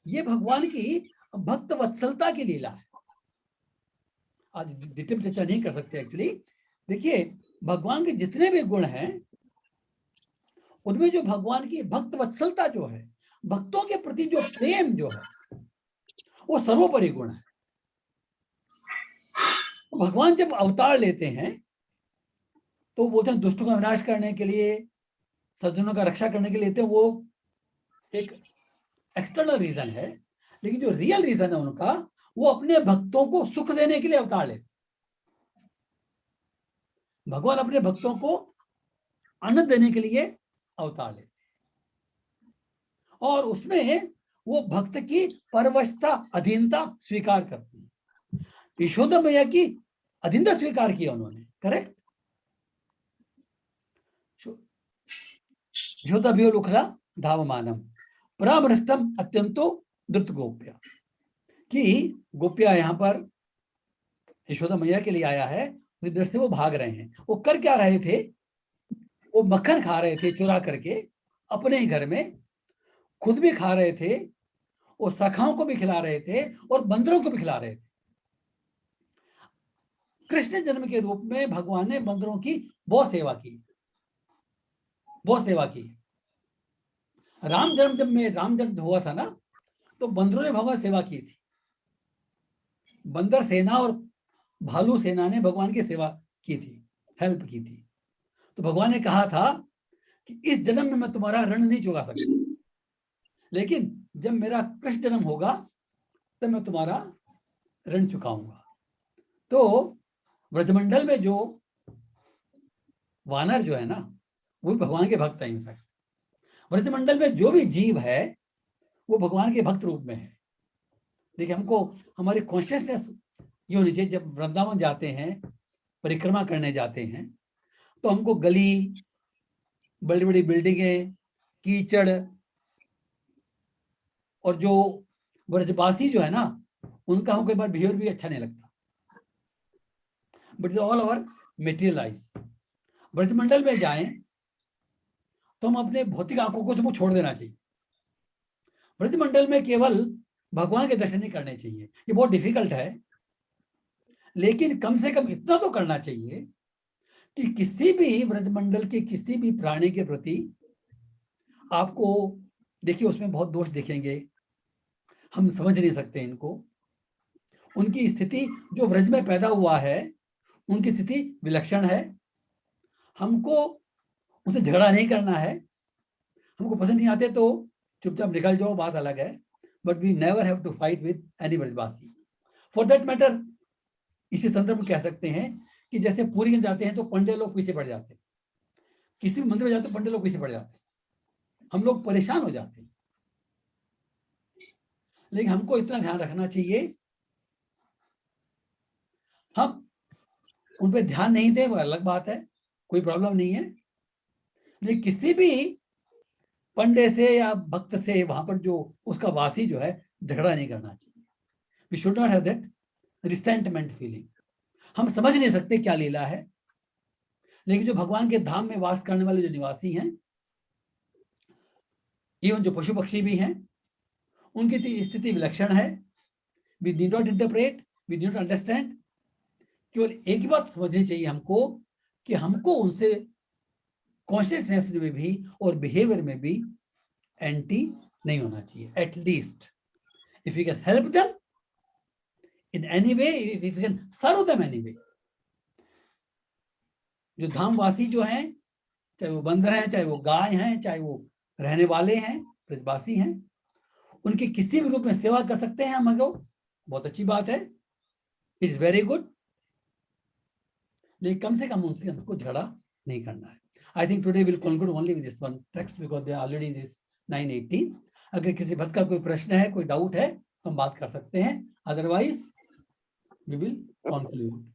ये भगवान की भक्त वत्सलता की लीला है। आज डिटेल चर्चा नहीं कर सकते एक्चुअली। देखिए भगवान के जितने भी गुण हैं उनमें जो भगवान की भक्त वत्सलता जो है, भक्तों के प्रति जो प्रेम जो है, वो सर्वोपरि गुण है। भगवान जब अवतार लेते हैं तो बोलते हैं दुष्टों का विनाश करने के लिए, सज्जनों का रक्षा करने के लिए लेते हैं, वो एक एक्सटर्नल रीजन है। लेकिन जो रियल रीजन है उनका, वो अपने भक्तों को सुख देने के लिए अवतार लेते हैं। भगवान अपने भक्तों को आनंद देने के लिए अवतार लेते हैं, और उसमें वो भक्त की परवशता, अधीनता स्वीकार करती है। यशोदा मैया की अधीनता स्वीकार किया उन्होंने, करेक्ट। यशोदा भी लुखला धावमानम परामृष्टम अत्यंतो द्रुत गोप्या, कि गोपिया यहाँ पर यशोदा मैया के लिए आया है, उस दृष्टि से वो भाग रहे हैं। वो कर क्या रहे थे? वो मक्खन खा रहे थे चुरा करके अपने ही घर में, खुद भी खा रहे थे और सखाओं को भी खिला रहे थे और बंदरों को भी खिला रहे थे। कृष्ण जन्म के रूप में भगवान ने बंदरों की बहुत सेवा की, बहुत सेवा की। राम जन्म हुआ था ना, तो बंदरों ने भगवान सेवा की थी। बंदर सेना और भालू सेना ने भगवान की सेवा की थी, हेल्प की थी। तो भगवान ने कहा था कि इस जन्म में मैं तुम्हारा ऋण नहीं चुका सकता, लेकिन जब मेरा कृष्ण जन्म होगा तब मैं तुम्हारा ऋण चुकाऊंगा। तो ब्रजमंडल में जो वानर जो है ना, वो भगवान के भक्त है। इनफैक्ट ब्रजमंडल में जो भी जीव है वो भगवान के भक्त रूप में है। देखिए हमको हमारी कॉन्शियसनेस ये होनी चाहिए, जब वृंदावन जाते हैं, परिक्रमा करने जाते हैं, तो हमको गली, बड़ी बड़ी बिल्डिंगें, कीचड़ और जो ब्रजवासी जो है ना, उनका हमको एक बार बिहेवियर भी अच्छा नहीं लगता, but is all over materialise. Brajmandal में जाएं तो हम अपने भौतिक आंखों को जो छोड़ देना चाहिए। ब्रजमंडल में केवल भगवान के दर्शन ही करने चाहिए। ये बहुत डिफिकल्ट है, लेकिन कम से कम इतना तो करना चाहिए कि किसी भी ब्रजमंडल के किसी भी प्राणी के प्रति आपको, देखिए उसमें बहुत दोष दिखेंगे, हम समझ नहीं सकते इनको। उनकी स्थिति जो ब्रज में पैदा हुआ है, उनकी स्थिति विलक्षण है। हमको उनसे झगड़ा नहीं करना है, हमको पसंद नहीं आते तो चुपचाप निकल जाओ, बात अलग है, but we never have to fight with any Brajwasi. For that matter, इसी संदर्भ में कह सकते हैं कि जैसे पूरी में जाते हैं तो पंडे लोग पीछे पड़ जाते हैं, किसी भी मंदिर में जाते हैं पंडे लोग पीछे पड़ जाते हैं, हम लोग परेशान हो जाते हैं। लेकिन हमको इतना ध्यान रखना चाहिए, हम उन पर ध्यान नहीं दें वो अलग बात है, कोई प्रॉब्लम नहीं है, लेकिन किसी भी पंडे से या भक्त से वहां पर जो उसका वासी जो है, झगड़ा नहीं करना चाहिए। We should not have that resentment feeling. हम समझ नहीं सकते क्या लीला है, लेकिन जो भगवान के धाम में वास करने वाले जो निवासी हैं, इवन जो पशु पक्षी भी हैं, उनकी स्थिति विलक्षण है। We need not interpret, we need not understand. केवल एक ही बात समझनी चाहिए हमको कि हमको उनसे कॉन्शियसनेस में भी और बिहेवियर में भी एंटी नहीं होना चाहिए। At least if you can help them in any way, if you can serve them any way. जो धामवासी जो हैं, चाहे वो बंदर हैं, चाहे वो गाय हैं, चाहे वो रहने वाले हैं, ब्रजवासी हैं, उनकी किसी भी रूप में सेवा कर सकते हैं हम लोग, बहुत अच्छी बात है, इट इज वेरी गुड। लेकिन कम से कम उनसे हमको झगड़ा नहीं करना है। I think today will conclude only with this one text because they already this 9:18। अगर किसी भक्त का कोई प्रश्न है, कोई डाउट है, तो हम बात कर सकते हैं, otherwise we will conclude.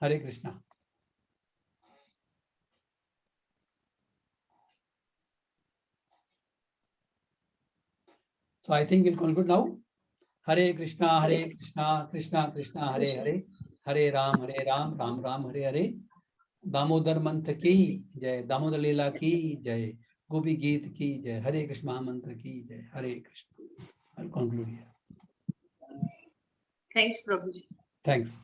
Hare Krishna. So I think we'll conclude now. Hare Krishna, Krishna Krishna, Hare Hare, Hare Ram, Ram Ram, Hare Hare। Damodar month की जय, दामोदर लीला की जय, गोपी गीत की जय, हरे कृष्ण मंत्र की जय, हरे Krishna. I'll conclude here. Thanks, Prabhuji. Thanks.